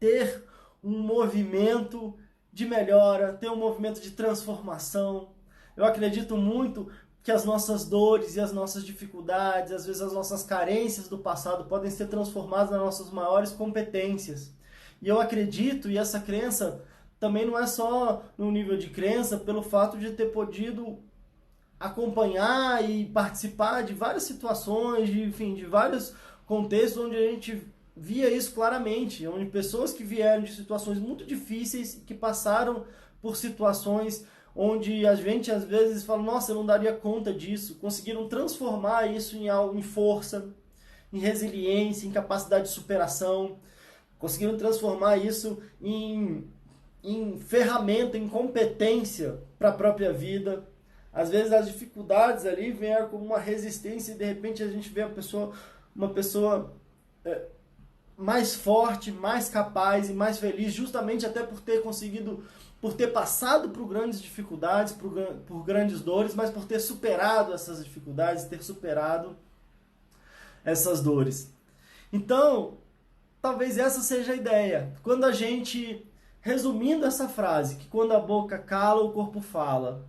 ter um movimento de melhora, ter um movimento de transformação. Eu acredito muito que as nossas dores e as nossas dificuldades, às vezes as nossas carências do passado podem ser transformadas nas nossas maiores competências. E eu acredito, e essa crença também não é só no nível de crença, pelo fato de ter podido acompanhar e participar de várias situações, de vários contextos onde a gente via isso claramente, onde pessoas que vieram de situações muito difíceis, que passaram por situações onde a gente às vezes fala, nossa, eu não daria conta disso, conseguiram transformar isso em algo, em força, em resiliência, em capacidade de superação, conseguiram transformar isso em ferramenta, em competência para a própria vida. Às vezes as dificuldades ali vêm como uma resistência e de repente a gente vê uma pessoa mais forte, mais capaz e mais feliz, justamente até por ter conseguido, por ter passado por grandes dificuldades, por grandes dores, mas por ter superado essas dificuldades, ter superado essas dores. Então, talvez essa seja a ideia. Quando a gente, resumindo essa frase, que quando a boca cala, o corpo fala.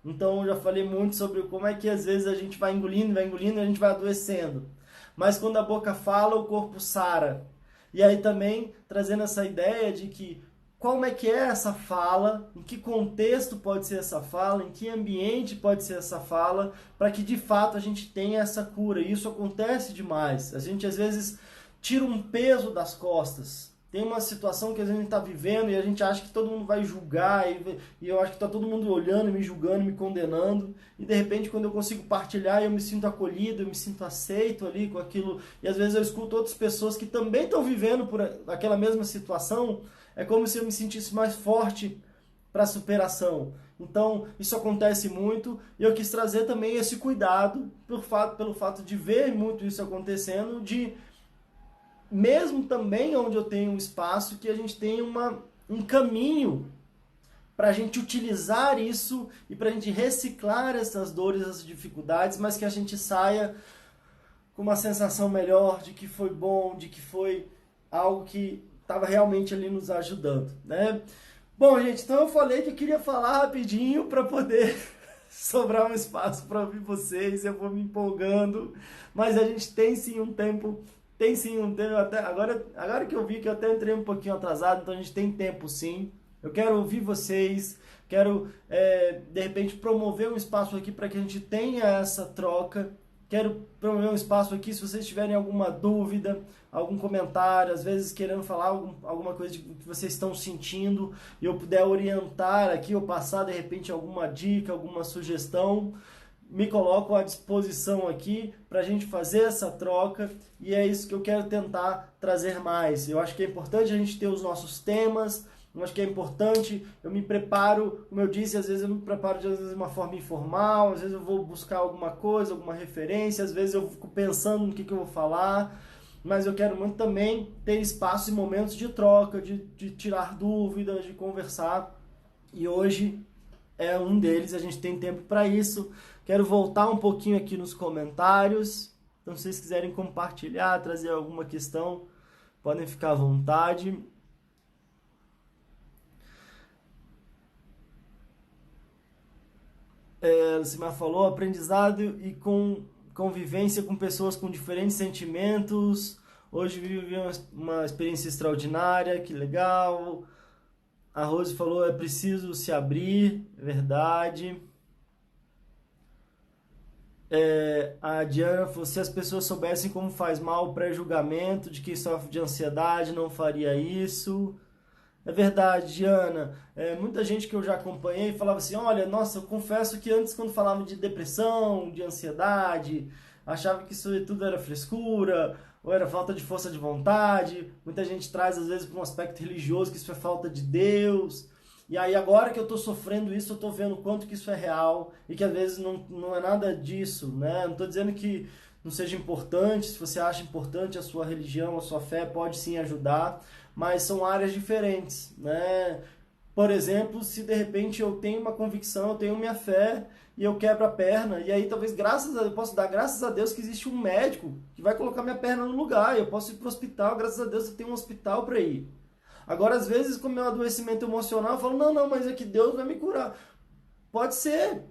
Então, eu já falei muito sobre como é que às vezes a gente vai engolindo e a gente vai adoecendo. Mas quando a boca fala, o corpo sara. E aí também trazendo essa ideia de que como é que é essa fala, em que contexto pode ser essa fala, em que ambiente pode ser essa fala, para que de fato a gente tenha essa cura. E isso acontece demais. A gente às vezes tira um peso das costas. tem uma situação que às vezes a gente está vivendo e a gente acha que todo mundo vai julgar e eu acho que está todo mundo olhando, me julgando, me condenando, e de repente quando eu consigo partilhar eu me sinto acolhido, eu me sinto aceito ali com aquilo, e às vezes eu escuto outras pessoas que também estão vivendo por aquela mesma situação, é como se eu me sentisse mais forte para a superação. Então, isso acontece muito e eu quis trazer também esse cuidado pelo fato de ver muito isso acontecendo, de mesmo também onde eu tenho um espaço, que a gente tenha um caminho para a gente utilizar isso e para a gente reciclar essas dores, essas dificuldades, mas que a gente saia com uma sensação melhor de que foi bom, de que foi algo que estava realmente ali nos ajudando, né? Bom, gente, então eu falei que eu queria falar rapidinho para poder sobrar um espaço para ouvir vocês, eu vou me empolgando, mas a gente tem sim um tempo, até agora que eu vi que eu até entrei um pouquinho atrasado, então a gente tem tempo sim. Eu quero ouvir vocês, quero de repente promover um espaço aqui para que a gente tenha essa troca. Quero promover um espaço aqui se vocês tiverem alguma dúvida, algum comentário, às vezes querendo falar alguma coisa que vocês estão sentindo e eu puder orientar aqui ou passar de repente alguma dica, alguma sugestão, me coloco à disposição aqui para a gente fazer essa troca e é isso que eu quero tentar trazer mais. Eu acho que é importante a gente ter os nossos temas. Eu acho que é importante, eu me preparo, como eu disse, às vezes eu me preparo de uma forma informal, às vezes eu vou buscar alguma coisa, alguma referência, às vezes eu fico pensando no que eu vou falar, mas eu quero muito também ter espaço e momentos de troca, de tirar dúvidas, de conversar, e hoje é um deles, a gente tem tempo para isso. Quero voltar um pouquinho aqui nos comentários, então se vocês quiserem compartilhar, trazer alguma questão, podem ficar à vontade. Lucimar falou, aprendizado e convivência com pessoas com diferentes sentimentos. Hoje vivi uma experiência extraordinária, que legal. A Rose falou, é preciso se abrir, verdade. A Diana falou, se as pessoas soubessem como faz mal o pré-julgamento de quem sofre de ansiedade, não faria isso. É verdade, Diana. Muita gente que eu já acompanhei falava assim, olha, nossa, eu confesso que antes quando falava de depressão, de ansiedade, achava que isso tudo era frescura, ou era falta de força de vontade. Muita gente traz às vezes para um aspecto religioso que isso é falta de Deus. E aí agora que eu estou sofrendo isso, eu estou vendo o quanto que isso é real e que às vezes não é nada disso, né? Não estou dizendo que não seja importante, se você acha importante a sua religião, a sua fé, pode sim ajudar, mas são áreas diferentes, né? Por exemplo, se de repente eu tenho uma convicção, eu tenho minha fé e eu quebro a perna, e aí talvez eu posso dar graças a Deus que existe um médico que vai colocar minha perna no lugar, eu posso ir para o hospital, graças a Deus eu tenho um hospital para ir. Agora, às vezes, com o meu adoecimento emocional, eu falo, não, mas é que Deus vai me curar. Pode ser.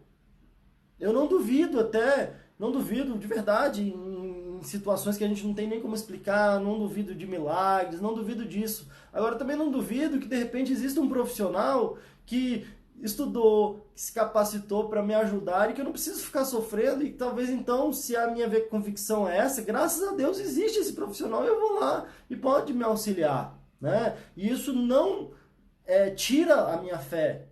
Eu não duvido até, não duvido de verdade, em situações que a gente não tem nem como explicar, não duvido de milagres, não duvido disso. Agora, também não duvido que, de repente, exista um profissional que estudou, que se capacitou para me ajudar e que eu não preciso ficar sofrendo e talvez, então, se a minha convicção é essa, graças a Deus existe esse profissional e eu vou lá e pode me auxiliar. Né? E isso não tira a minha fé.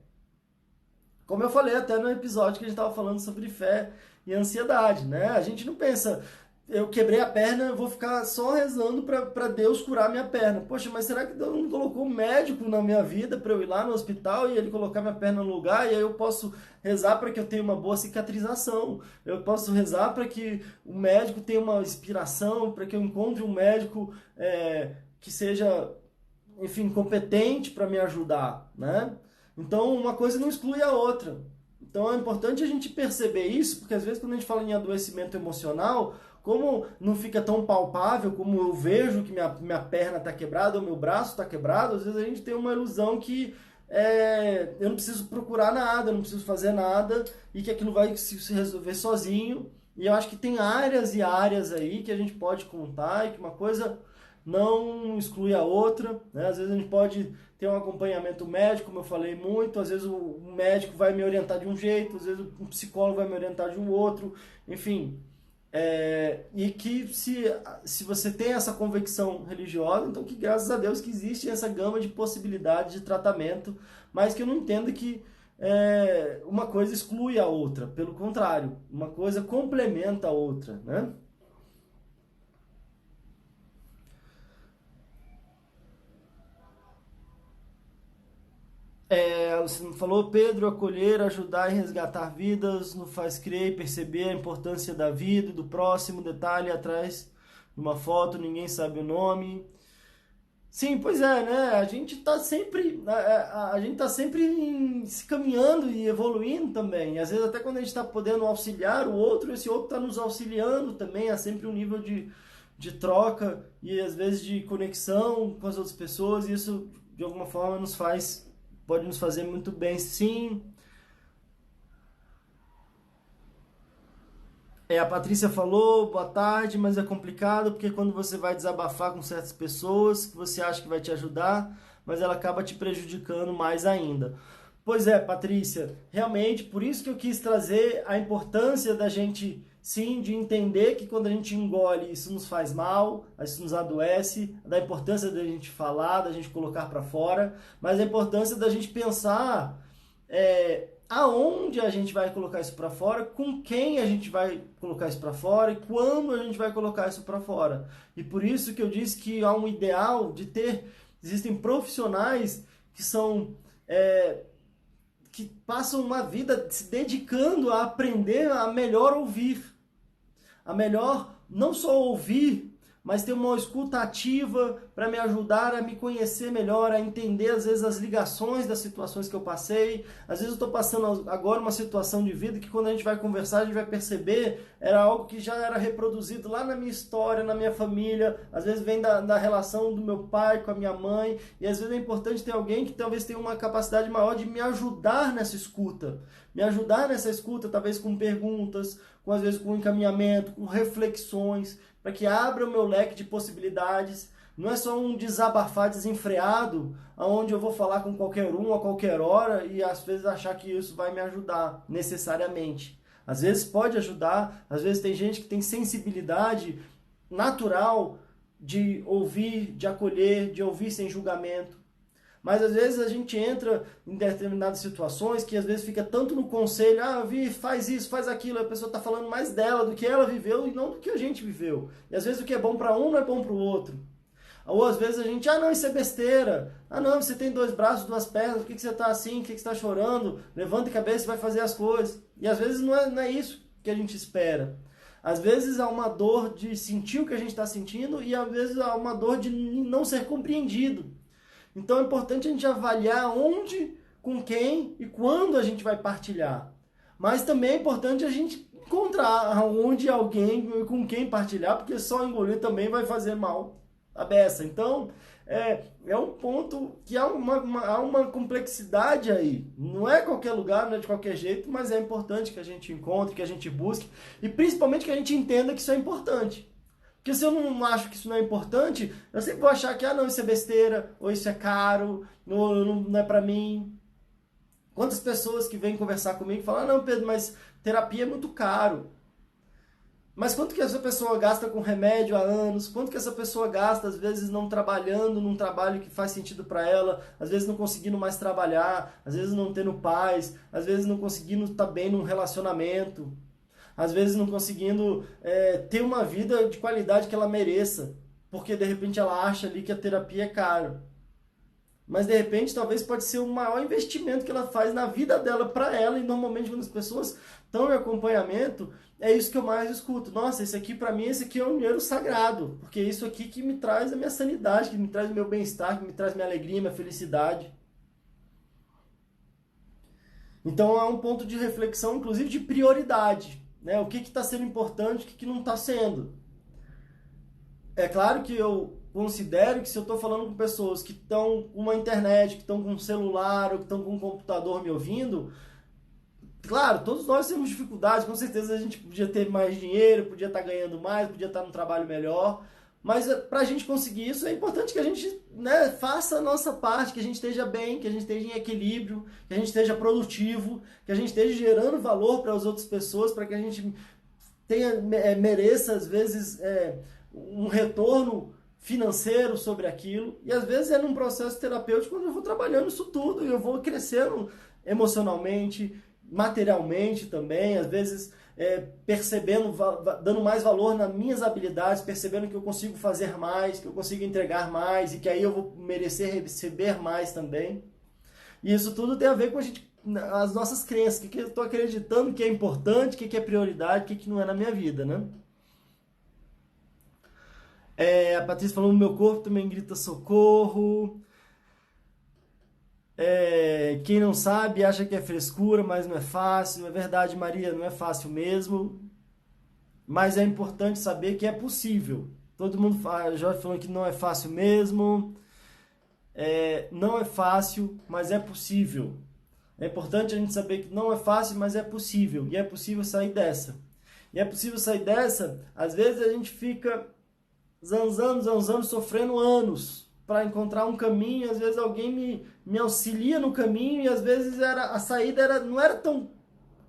Como eu falei até no episódio que a gente estava falando sobre fé e ansiedade. Né? A gente não pensa, eu quebrei a perna, eu vou ficar só rezando para Deus curar minha perna. Poxa, mas será que Deus não colocou um médico na minha vida para eu ir lá no hospital e ele colocar minha perna no lugar? E aí eu posso rezar para que eu tenha uma boa cicatrização. Eu posso rezar para que o médico tenha uma inspiração, para que eu encontre um médico que seja, enfim, competente para me ajudar, né? Então, uma coisa não exclui a outra. Então, é importante a gente perceber isso, porque às vezes quando a gente fala em adoecimento emocional, como não fica tão palpável, como eu vejo que minha perna está quebrada ou meu braço está quebrado, às vezes a gente tem uma ilusão que eu não preciso procurar nada, eu não preciso fazer nada, e que aquilo vai se resolver sozinho. E eu acho que tem áreas e áreas aí que a gente pode contar e que uma coisa não exclui a outra, né? Às vezes a gente pode ter um acompanhamento médico, como eu falei muito, às vezes o médico vai me orientar de um jeito, às vezes o psicólogo vai me orientar de um outro, enfim, E que se você tem essa convicção religiosa, então que graças a Deus que existe essa gama de possibilidades de tratamento, mas que eu não entendo que uma coisa exclui a outra, pelo contrário, uma coisa complementa a outra, né? Você falou, Pedro, acolher, ajudar e resgatar vidas, nos faz crer e perceber a importância da vida e do próximo. Detalhe atrás de uma foto, ninguém sabe o nome. Sim, pois é, né? A gente tá sempre, a gente tá sempre se caminhando e evoluindo também. Às vezes até quando a gente está podendo auxiliar o outro, esse outro está nos auxiliando também. Há sempre um nível de troca e às vezes de conexão com as outras pessoas. E isso de alguma forma pode nos fazer muito bem, sim. A Patrícia falou, boa tarde, mas é complicado porque quando você vai desabafar com certas pessoas que você acha que vai te ajudar, mas ela acaba te prejudicando mais ainda. Pois é, Patrícia, realmente, por isso que eu quis trazer a importância da gente, sim, de entender que quando a gente engole, isso nos faz mal, isso nos adoece, da importância da gente falar, da gente colocar para fora, mas a importância da gente pensar aonde a gente vai colocar isso para fora, com quem a gente vai colocar isso para fora e quando a gente vai colocar isso para fora. E por isso que eu disse que há um ideal de existem profissionais que são que passam uma vida se dedicando a aprender a melhor ouvir, a melhor não só ouvir, mas ter uma escuta ativa para me ajudar a me conhecer melhor, a entender às vezes as ligações das situações que eu passei. Às vezes eu estou passando agora uma situação de vida que quando a gente vai conversar, a gente vai perceber era algo que já era reproduzido lá na minha história, na minha família, às vezes vem da relação do meu pai com a minha mãe, e às vezes é importante ter alguém que talvez tenha uma capacidade maior de me ajudar nessa escuta. Me ajudar nessa escuta, talvez com perguntas, às vezes com encaminhamento, com reflexões, para que abra o meu leque de possibilidades. Não é só um desabafar desenfreado, onde eu vou falar com qualquer um a qualquer hora e às vezes achar que isso vai me ajudar necessariamente. Às vezes pode ajudar, às vezes tem gente que tem sensibilidade natural de ouvir, de acolher, de ouvir sem julgamento. Mas às vezes a gente entra em determinadas situações que às vezes fica tanto no conselho, Vi, faz isso, faz aquilo, a pessoa está falando mais dela do que ela viveu e não do que a gente viveu. E às vezes o que é bom para um não é bom para o outro. Ou às vezes a gente, não, isso é besteira. Não, você tem 2 braços, 2 pernas, por que você está assim, por que você está chorando? Levanta a cabeça e vai fazer as coisas. E às vezes não é isso que a gente espera. Às vezes há uma dor de sentir o que a gente está sentindo e às vezes há uma dor de não ser compreendido. Então é importante a gente avaliar onde, com quem e quando a gente vai partilhar. Mas também é importante a gente encontrar onde alguém com quem partilhar, porque só engolir também vai fazer mal a beça. Então é um ponto que há uma complexidade aí. Não é qualquer lugar, não é de qualquer jeito, mas é importante que a gente encontre, que a gente busque e principalmente que a gente entenda que isso é importante. Porque se eu não acho que isso não é importante, eu sempre vou achar que, não, isso é besteira, ou isso é caro, não é pra mim. Quantas pessoas que vêm conversar comigo falam, não, Pedro, mas terapia é muito caro. Mas quanto que essa pessoa gasta com remédio há anos? Quanto que essa pessoa gasta, às vezes, não trabalhando num trabalho que faz sentido para ela? Às vezes não conseguindo mais trabalhar, às vezes não tendo paz, às vezes não conseguindo estar bem num relacionamento. Às vezes não conseguindo ter uma vida de qualidade que ela mereça, porque de repente ela acha ali que a terapia é caro. Mas de repente talvez pode ser o maior investimento que ela faz na vida dela para ela, e normalmente quando as pessoas estão em acompanhamento, é isso que eu mais escuto. Nossa, esse aqui para mim, esse aqui é um dinheiro sagrado, porque é isso aqui que me traz a minha sanidade, que me traz o meu bem-estar, que me traz minha alegria, minha felicidade. Então é um ponto de reflexão, inclusive de prioridade. Né? O que está sendo importante, o que não está sendo. É claro que eu considero que se eu estou falando com pessoas que estão com uma internet, que estão com um celular ou que estão com um computador me ouvindo, claro, todos nós temos dificuldades, com certeza a gente podia ter mais dinheiro, podia estar ganhando mais, podia estar num trabalho melhor, mas para a gente conseguir isso é importante que a gente faça a nossa parte, que a gente esteja bem, que a gente esteja em equilíbrio, que a gente esteja produtivo, que a gente esteja gerando valor para as outras pessoas, para que a gente mereça, às vezes, um retorno financeiro sobre aquilo, e às vezes é num processo terapêutico quando eu vou trabalhando isso tudo, e eu vou crescendo emocionalmente, materialmente também, às vezes percebendo, dando mais valor nas minhas habilidades, percebendo que eu consigo fazer mais, que eu consigo entregar mais, e que aí eu vou merecer receber mais também. E isso tudo tem a ver com as nossas crenças, o que eu estou acreditando que é importante, o que é prioridade, o que não é na minha vida, né? A Patrícia falou, meu corpo também grita socorro. Quem não sabe acha que é frescura, mas não é fácil. É verdade, Maria, não é fácil mesmo. Mas é importante saber que é possível. Todo mundo fala, Jorge falando que não é fácil mesmo. Não é fácil, mas é possível. É importante a gente saber que não é fácil, mas é possível. E é possível sair dessa. E é possível sair dessa, às vezes a gente fica zanzando, sofrendo anos para encontrar um caminho. Às vezes alguém me auxilia no caminho e às vezes a saída não era tão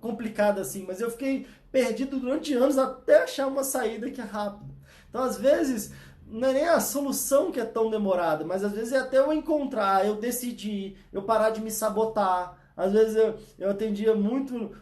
complicada assim, mas eu fiquei perdido durante anos até achar uma saída que é rápida. Então, às vezes, não é nem a solução que é tão demorada, mas às vezes é até eu encontrar, eu decidir, eu parar de me sabotar. Às vezes eu atendia muito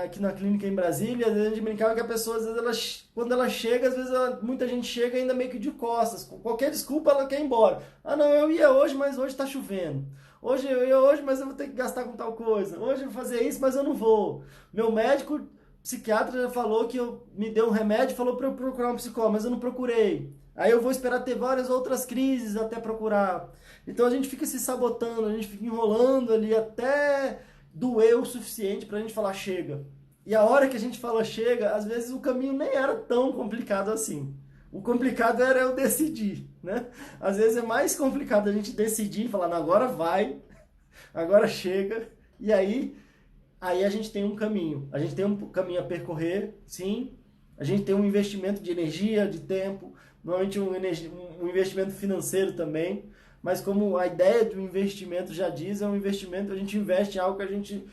aqui na clínica em Brasília, às vezes a gente brincava que a pessoa, às vezes, quando ela chega, às vezes muita gente chega ainda meio que de costas, com qualquer desculpa ela quer ir embora. Ah não, eu ia hoje, mas hoje está chovendo. Hoje eu ia hoje, mas eu vou ter que gastar com tal coisa. Hoje eu vou fazer isso, mas eu não vou. Meu médico psiquiatra já falou que me deu um remédio, falou para eu procurar um psicólogo, mas eu não procurei. Aí eu vou esperar ter várias outras crises até procurar. Então a gente fica se sabotando, a gente fica enrolando ali até doer o suficiente pra gente falar chega. E a hora que a gente fala chega, às vezes o caminho nem era tão complicado assim. O complicado era eu decidir, né? Às vezes é mais complicado a gente decidir e falar, não, agora vai, agora chega, e aí a gente tem um caminho. A gente tem um caminho a percorrer, sim. A gente tem um investimento de energia, de tempo, normalmente um investimento financeiro também. Mas como a ideia do investimento já diz, é um investimento, a gente investe em algo que a gente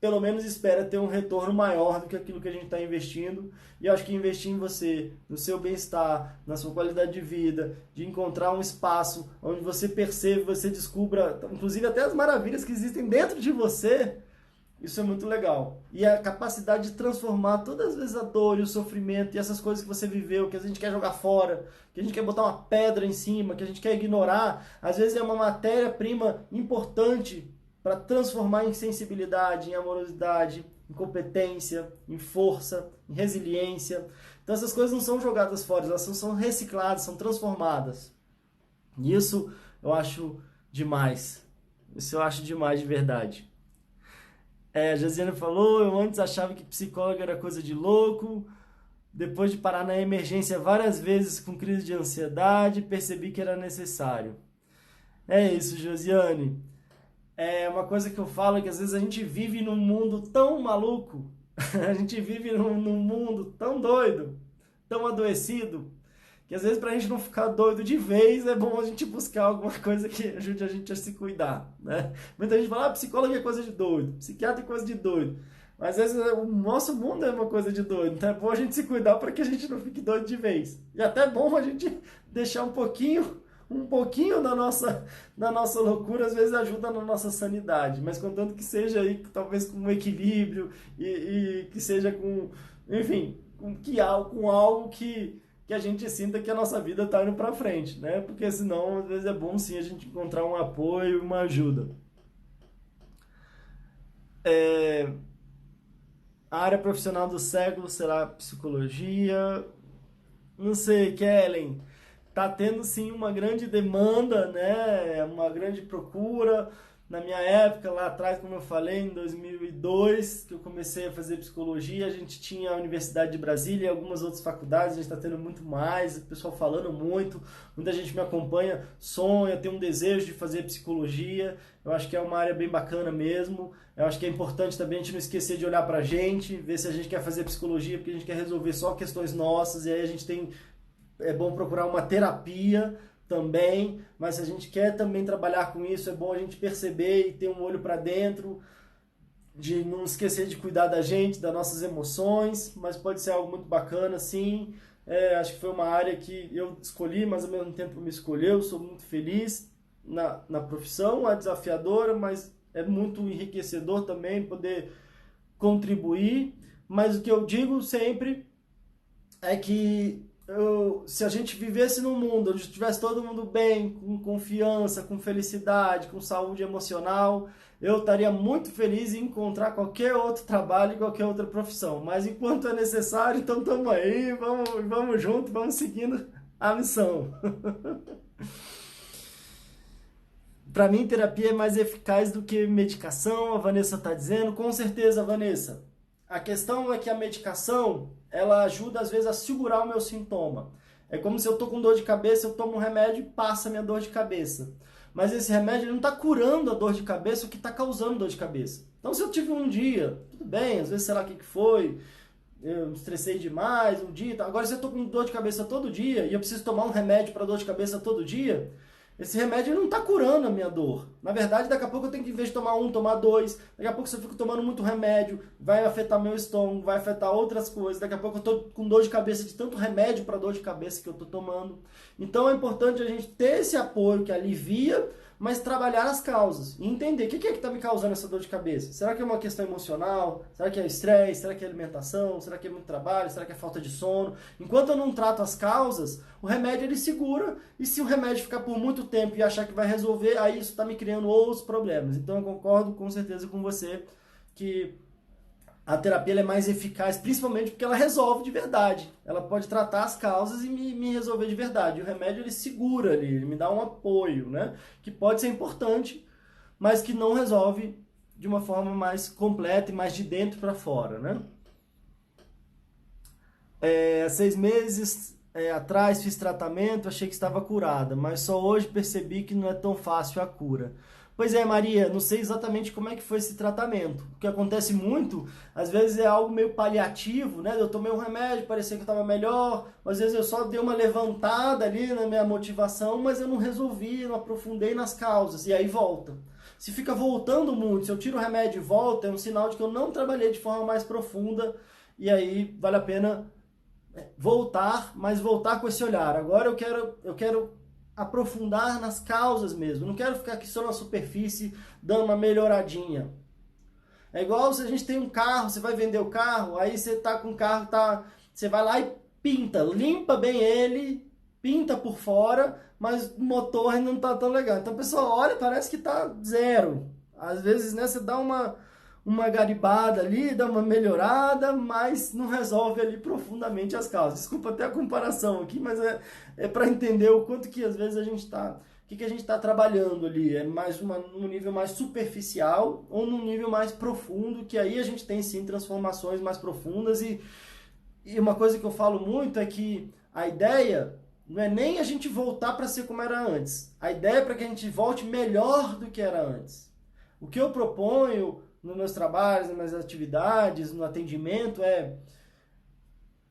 pelo menos espera ter um retorno maior do que aquilo que a gente está investindo. E eu acho que investir em você, no seu bem-estar, na sua qualidade de vida, de encontrar um espaço onde você perceba, você descubra, inclusive até as maravilhas que existem dentro de você, isso é muito legal. E a capacidade de transformar todas as vezes a dor e o sofrimento e essas coisas que você viveu, que a gente quer jogar fora, que a gente quer botar uma pedra em cima, que a gente quer ignorar, às vezes é uma matéria-prima importante para transformar em sensibilidade, em amorosidade, em competência, em força, em resiliência. Então essas coisas não são jogadas fora, elas são recicladas, são transformadas. E isso eu acho demais. Isso eu acho demais de verdade. A Josiane falou, eu antes achava que psicólogo era coisa de louco, depois de parar na emergência várias vezes com crise de ansiedade, percebi que era necessário. É isso, Josiane. Uma coisa que eu falo é que às vezes a gente vive num mundo tão maluco, a gente vive num mundo tão doido, tão adoecido, que às vezes pra gente não ficar doido de vez, é bom a gente buscar alguma coisa que ajude a gente a se cuidar, né? Muita gente fala, psicólogo é coisa de doido, psiquiatra é coisa de doido. Mas às vezes o nosso mundo é uma coisa de doido, então é bom a gente se cuidar para que a gente não fique doido de vez. E até é bom a gente deixar um pouquinho da nossa loucura, às vezes ajuda na nossa sanidade, mas contanto que seja aí, talvez com um equilíbrio e que seja com, enfim, com algo que a gente sinta que a nossa vida está indo para frente, né? Porque senão, às vezes é bom sim a gente encontrar um apoio e uma ajuda. A área profissional do século será psicologia. Não sei, Kellen. Tá tendo sim uma grande demanda, né? Uma grande procura. Na minha época, lá atrás, como eu falei, em 2002, que eu comecei a fazer psicologia, a gente tinha a Universidade de Brasília e algumas outras faculdades, a gente está tendo muito mais, o pessoal falando muito, muita gente me acompanha, sonha, tem um desejo de fazer psicologia, eu acho que é uma área bem bacana mesmo, eu acho que é importante também a gente não esquecer de olhar pra gente, ver se a gente quer fazer psicologia, porque a gente quer resolver só questões nossas, e aí a gente tem, é bom procurar uma terapia, também, mas se a gente quer também trabalhar com isso, é bom a gente perceber e ter um olho para dentro, de não esquecer de cuidar da gente, das nossas emoções, mas pode ser algo muito bacana, sim. Acho que foi uma área que eu escolhi, mas ao mesmo tempo me escolheu. Sou muito feliz na profissão, é desafiadora, mas é muito enriquecedor também poder contribuir. Mas o que eu digo sempre é que se a gente vivesse num mundo onde estivesse todo mundo bem, com confiança, com felicidade, com saúde emocional, eu estaria muito feliz em encontrar qualquer outro trabalho e qualquer outra profissão. Mas enquanto é necessário, então estamos aí, vamos junto, vamos seguindo a missão. Para mim, terapia é mais eficaz do que medicação, a Vanessa está dizendo. Com certeza, Vanessa. A questão é que a medicação, ela ajuda às vezes a segurar o meu sintoma. É como se eu estou com dor de cabeça, eu tomo um remédio e passa a minha dor de cabeça. Mas esse remédio ele não está curando a dor de cabeça, o que está causando dor de cabeça. Então, se eu tive um dia, tudo bem, às vezes sei lá o que foi, eu me estressei demais um dia. Agora, se eu estou com dor de cabeça todo dia e eu preciso tomar um remédio para dor de cabeça todo dia, esse remédio não está curando a minha dor. Na verdade, daqui a pouco eu tenho que, em vez de tomar um, tomar dois. Daqui a pouco, se eu fico tomando muito remédio, vai afetar meu estômago, vai afetar outras coisas. Daqui a pouco eu estou com dor de cabeça de tanto remédio para dor de cabeça que eu estou tomando. Então é importante a gente ter esse apoio que alivia, mas trabalhar as causas e entender o que é que está me causando essa dor de cabeça. Será que é uma questão emocional? Será que é estresse? Será que é alimentação? Será que é muito trabalho? Será que é falta de sono? Enquanto eu não trato as causas, o remédio ele segura, e se o remédio ficar por muito tempo e achar que vai resolver, aí isso está me criando outros problemas. Então eu concordo com certeza com você que a terapia ela é mais eficaz, principalmente porque ela resolve de verdade. Ela pode tratar as causas e me resolver de verdade. E o remédio ele segura ali, ele me dá um apoio, né? Que pode ser importante, mas que não resolve de uma forma mais completa e mais de dentro para fora, né? 6 meses atrás fiz tratamento, achei que estava curada, mas só hoje percebi que não é tão fácil a cura. Pois é, Maria, não sei exatamente como é que foi esse tratamento. O que acontece muito, às vezes é algo meio paliativo, né? Eu tomei um remédio, parecia que eu estava melhor, às vezes eu só dei uma levantada ali na minha motivação, mas eu não resolvi, não aprofundei nas causas, e aí volta. Se fica voltando muito, se eu tiro o remédio e volta, é um sinal de que eu não trabalhei de forma mais profunda, e aí vale a pena voltar, mas voltar com esse olhar. Agora eu quero aprofundar nas causas mesmo. Não quero ficar aqui só na superfície dando uma melhoradinha. É igual se a gente tem um carro, você vai vender o carro, aí você tá com o carro, você vai lá e pinta, limpa bem ele, pinta por fora, mas o motor ainda não tá tão legal. Então a pessoa olha, parece que tá zero. Às vezes, né, você dá uma garibada ali, dá uma melhorada, mas não resolve ali profundamente as causas. Desculpa até a comparação aqui, mas é para entender o quanto que às vezes a gente está, o que a gente está trabalhando ali. É mais num nível mais superficial ou num nível mais profundo, que aí a gente tem sim transformações mais profundas. E uma coisa que eu falo muito é que a ideia não é nem a gente voltar para ser como era antes. A ideia é para que a gente volte melhor do que era antes. O que eu proponho nos meus trabalhos, nas minhas atividades, no atendimento,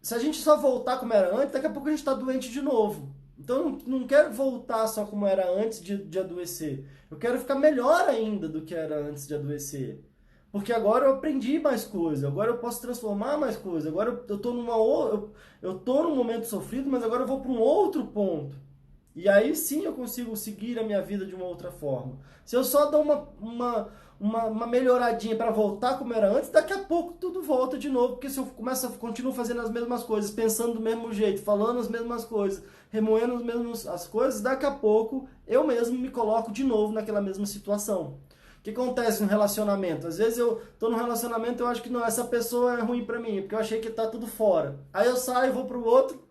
se a gente só voltar como era antes, daqui a pouco a gente está doente de novo. Então não quero voltar só como era antes de adoecer. Eu quero ficar melhor ainda do que era antes de adoecer. Porque agora eu aprendi mais coisas, agora eu posso transformar mais coisas, agora eu estou num momento sofrido, mas agora eu vou para um outro ponto. E aí sim eu consigo seguir a minha vida de uma outra forma. Se eu só dou uma melhoradinha para voltar como era antes, daqui a pouco tudo volta de novo, porque se eu continuo fazendo as mesmas coisas, pensando do mesmo jeito, falando as mesmas coisas, remoendo as coisas, daqui a pouco eu mesmo me coloco de novo naquela mesma situação. O que acontece no relacionamento? Às vezes eu tô no relacionamento e eu acho que não, essa pessoa é ruim para mim, porque eu achei que tá tudo fora. Aí eu saio, vou pro outro,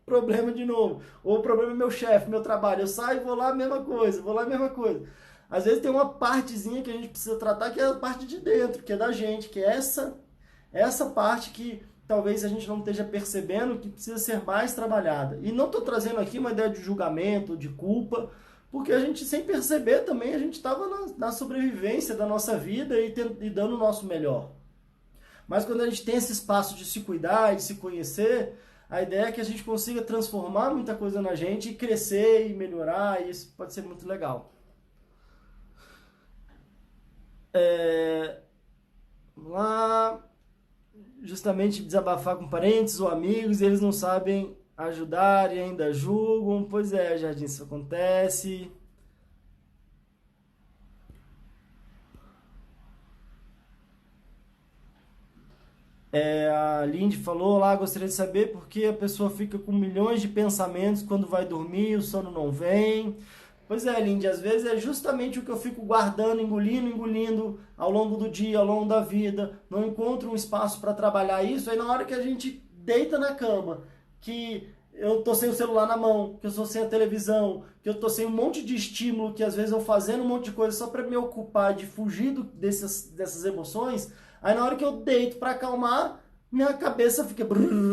problema de novo. Ou o problema é meu chefe, meu trabalho. Eu saio e vou lá, mesma coisa, vou lá, mesma coisa. Às vezes tem uma partezinha que a gente precisa tratar, que é a parte de dentro, que é da gente, que é essa parte que talvez a gente não esteja percebendo, que precisa ser mais trabalhada. E não estou trazendo aqui uma ideia de julgamento, de culpa, porque a gente, sem perceber também, a gente estava na sobrevivência da nossa vida e dando o nosso melhor. Mas quando a gente tem esse espaço de se cuidar e se conhecer, a ideia é que a gente consiga transformar muita coisa na gente e crescer e melhorar, e isso pode ser muito legal. justamente desabafar com parentes ou amigos, e eles não sabem ajudar e ainda julgam. Pois é, Jardim, isso acontece. A Lindy falou lá, gostaria de saber por que a pessoa fica com milhões de pensamentos quando vai dormir, o sono não vem. Pois é, Lindy, às vezes é justamente o que eu fico guardando, engolindo ao longo do dia, ao longo da vida. Não encontro um espaço para trabalhar isso. Aí na hora que a gente deita na cama, que eu tô sem o celular na mão, que eu tô sem a televisão, que eu tô sem um monte de estímulo, que às vezes eu fazendo um monte de coisa só para me ocupar de fugir dessas emoções. Aí na hora que eu deito para acalmar, minha cabeça fica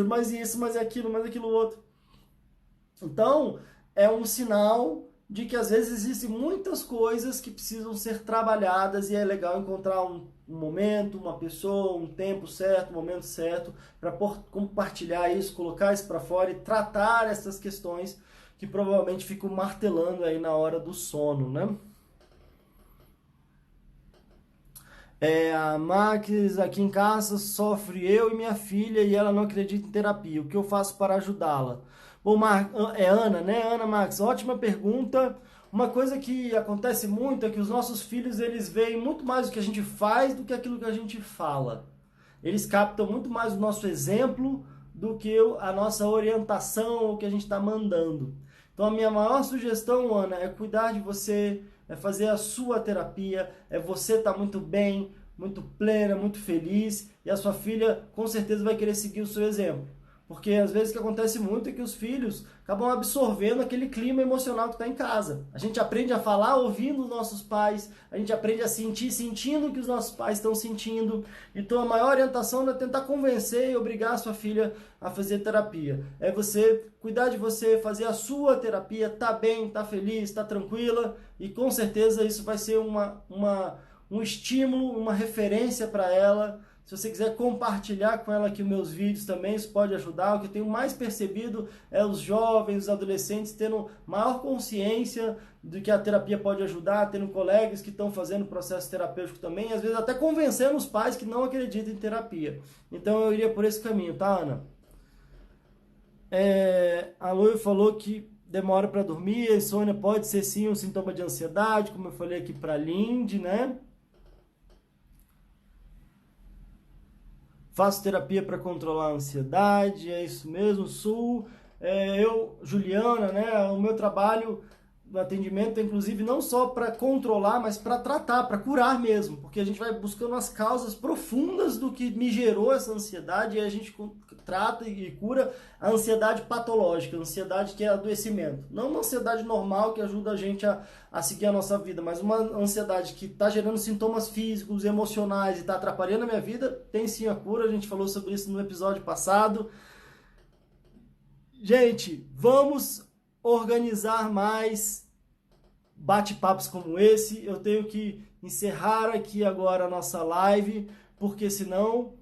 mais isso, mais aquilo outro. Então, é um sinal de que às vezes existem muitas coisas que precisam ser trabalhadas e é legal encontrar um momento, uma pessoa, um tempo certo, um momento certo para compartilhar isso, colocar isso para fora e tratar essas questões que provavelmente ficam martelando aí na hora do sono, né? A Max aqui em casa sofre eu e minha filha e ela não acredita em terapia. O que eu faço para ajudá-la? Bom, é Ana, né? Ana Max, ótima pergunta. Uma coisa que acontece muito é que os nossos filhos eles veem muito mais o que a gente faz do que aquilo que a gente fala. Eles captam muito mais o nosso exemplo do que a nossa orientação, o que a gente está mandando. Então a minha maior sugestão, Ana, é cuidar de você, é fazer a sua terapia, é você estar muito bem, muito plena, muito feliz, e a sua filha com certeza vai querer seguir o seu exemplo. Porque às vezes o que acontece muito é que os filhos acabam absorvendo aquele clima emocional que está em casa. A gente aprende a falar ouvindo os nossos pais, a gente aprende a sentir sentindo o que os nossos pais estão sentindo. Então a maior orientação é tentar convencer e obrigar a sua filha a fazer terapia. É você cuidar de você, fazer a sua terapia, tá bem, tá feliz, tá tranquila, e com certeza isso vai ser um estímulo, uma referência para ela. Se você quiser compartilhar com ela aqui os meus vídeos também, isso pode ajudar. O que eu tenho mais percebido é os jovens, os adolescentes tendo maior consciência do que a terapia pode ajudar, tendo colegas que estão fazendo processo terapêutico também, e às vezes até convencendo os pais que não acreditam em terapia. Então eu iria por esse caminho, tá, Ana? A Loi falou que demora para dormir, a insônia pode ser sim um sintoma de ansiedade, como eu falei aqui para a Lindy, né? Faço terapia para controlar a ansiedade, é isso mesmo, Sul. Juliana, né? O meu trabalho no atendimento é inclusive não só para controlar, mas para tratar, para curar mesmo, porque a gente vai buscando as causas profundas do que me gerou essa ansiedade e a gente trata e cura a ansiedade patológica, a ansiedade que é adoecimento. Não uma ansiedade normal que ajuda a gente a seguir a nossa vida, mas uma ansiedade que está gerando sintomas físicos, emocionais e está atrapalhando a minha vida, tem sim a cura, a gente falou sobre isso no episódio passado. Gente, vamos organizar mais bate-papos como esse. Eu tenho que encerrar aqui agora a nossa live, porque senão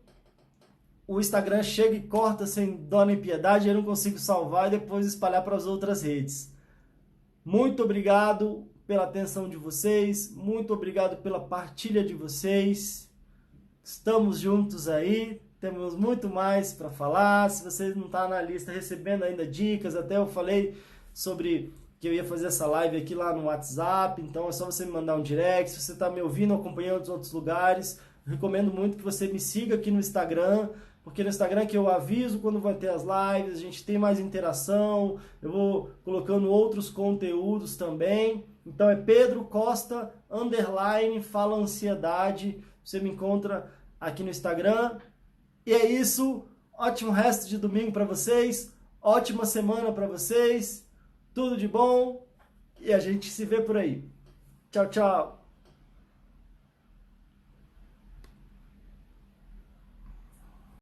o Instagram chega e corta sem dó nem piedade, eu não consigo salvar e depois espalhar para as outras redes. Muito obrigado pela atenção de vocês, muito obrigado pela partilha de vocês. Estamos juntos aí, temos muito mais para falar. Se você não está na lista recebendo ainda dicas, até eu falei sobre que eu ia fazer essa live aqui lá no WhatsApp, então é só você me mandar um direct. Se você está me ouvindo, acompanhando dos outros lugares, eu recomendo muito que você me siga aqui no Instagram, porque no Instagram é que eu aviso quando vai ter as lives, a gente tem mais interação, eu vou colocando outros conteúdos também. Então é Pedro Costa, _fala ansiedade, você me encontra aqui no Instagram. E é isso, ótimo resto de domingo para vocês, ótima semana para vocês, tudo de bom e a gente se vê por aí. Tchau, tchau!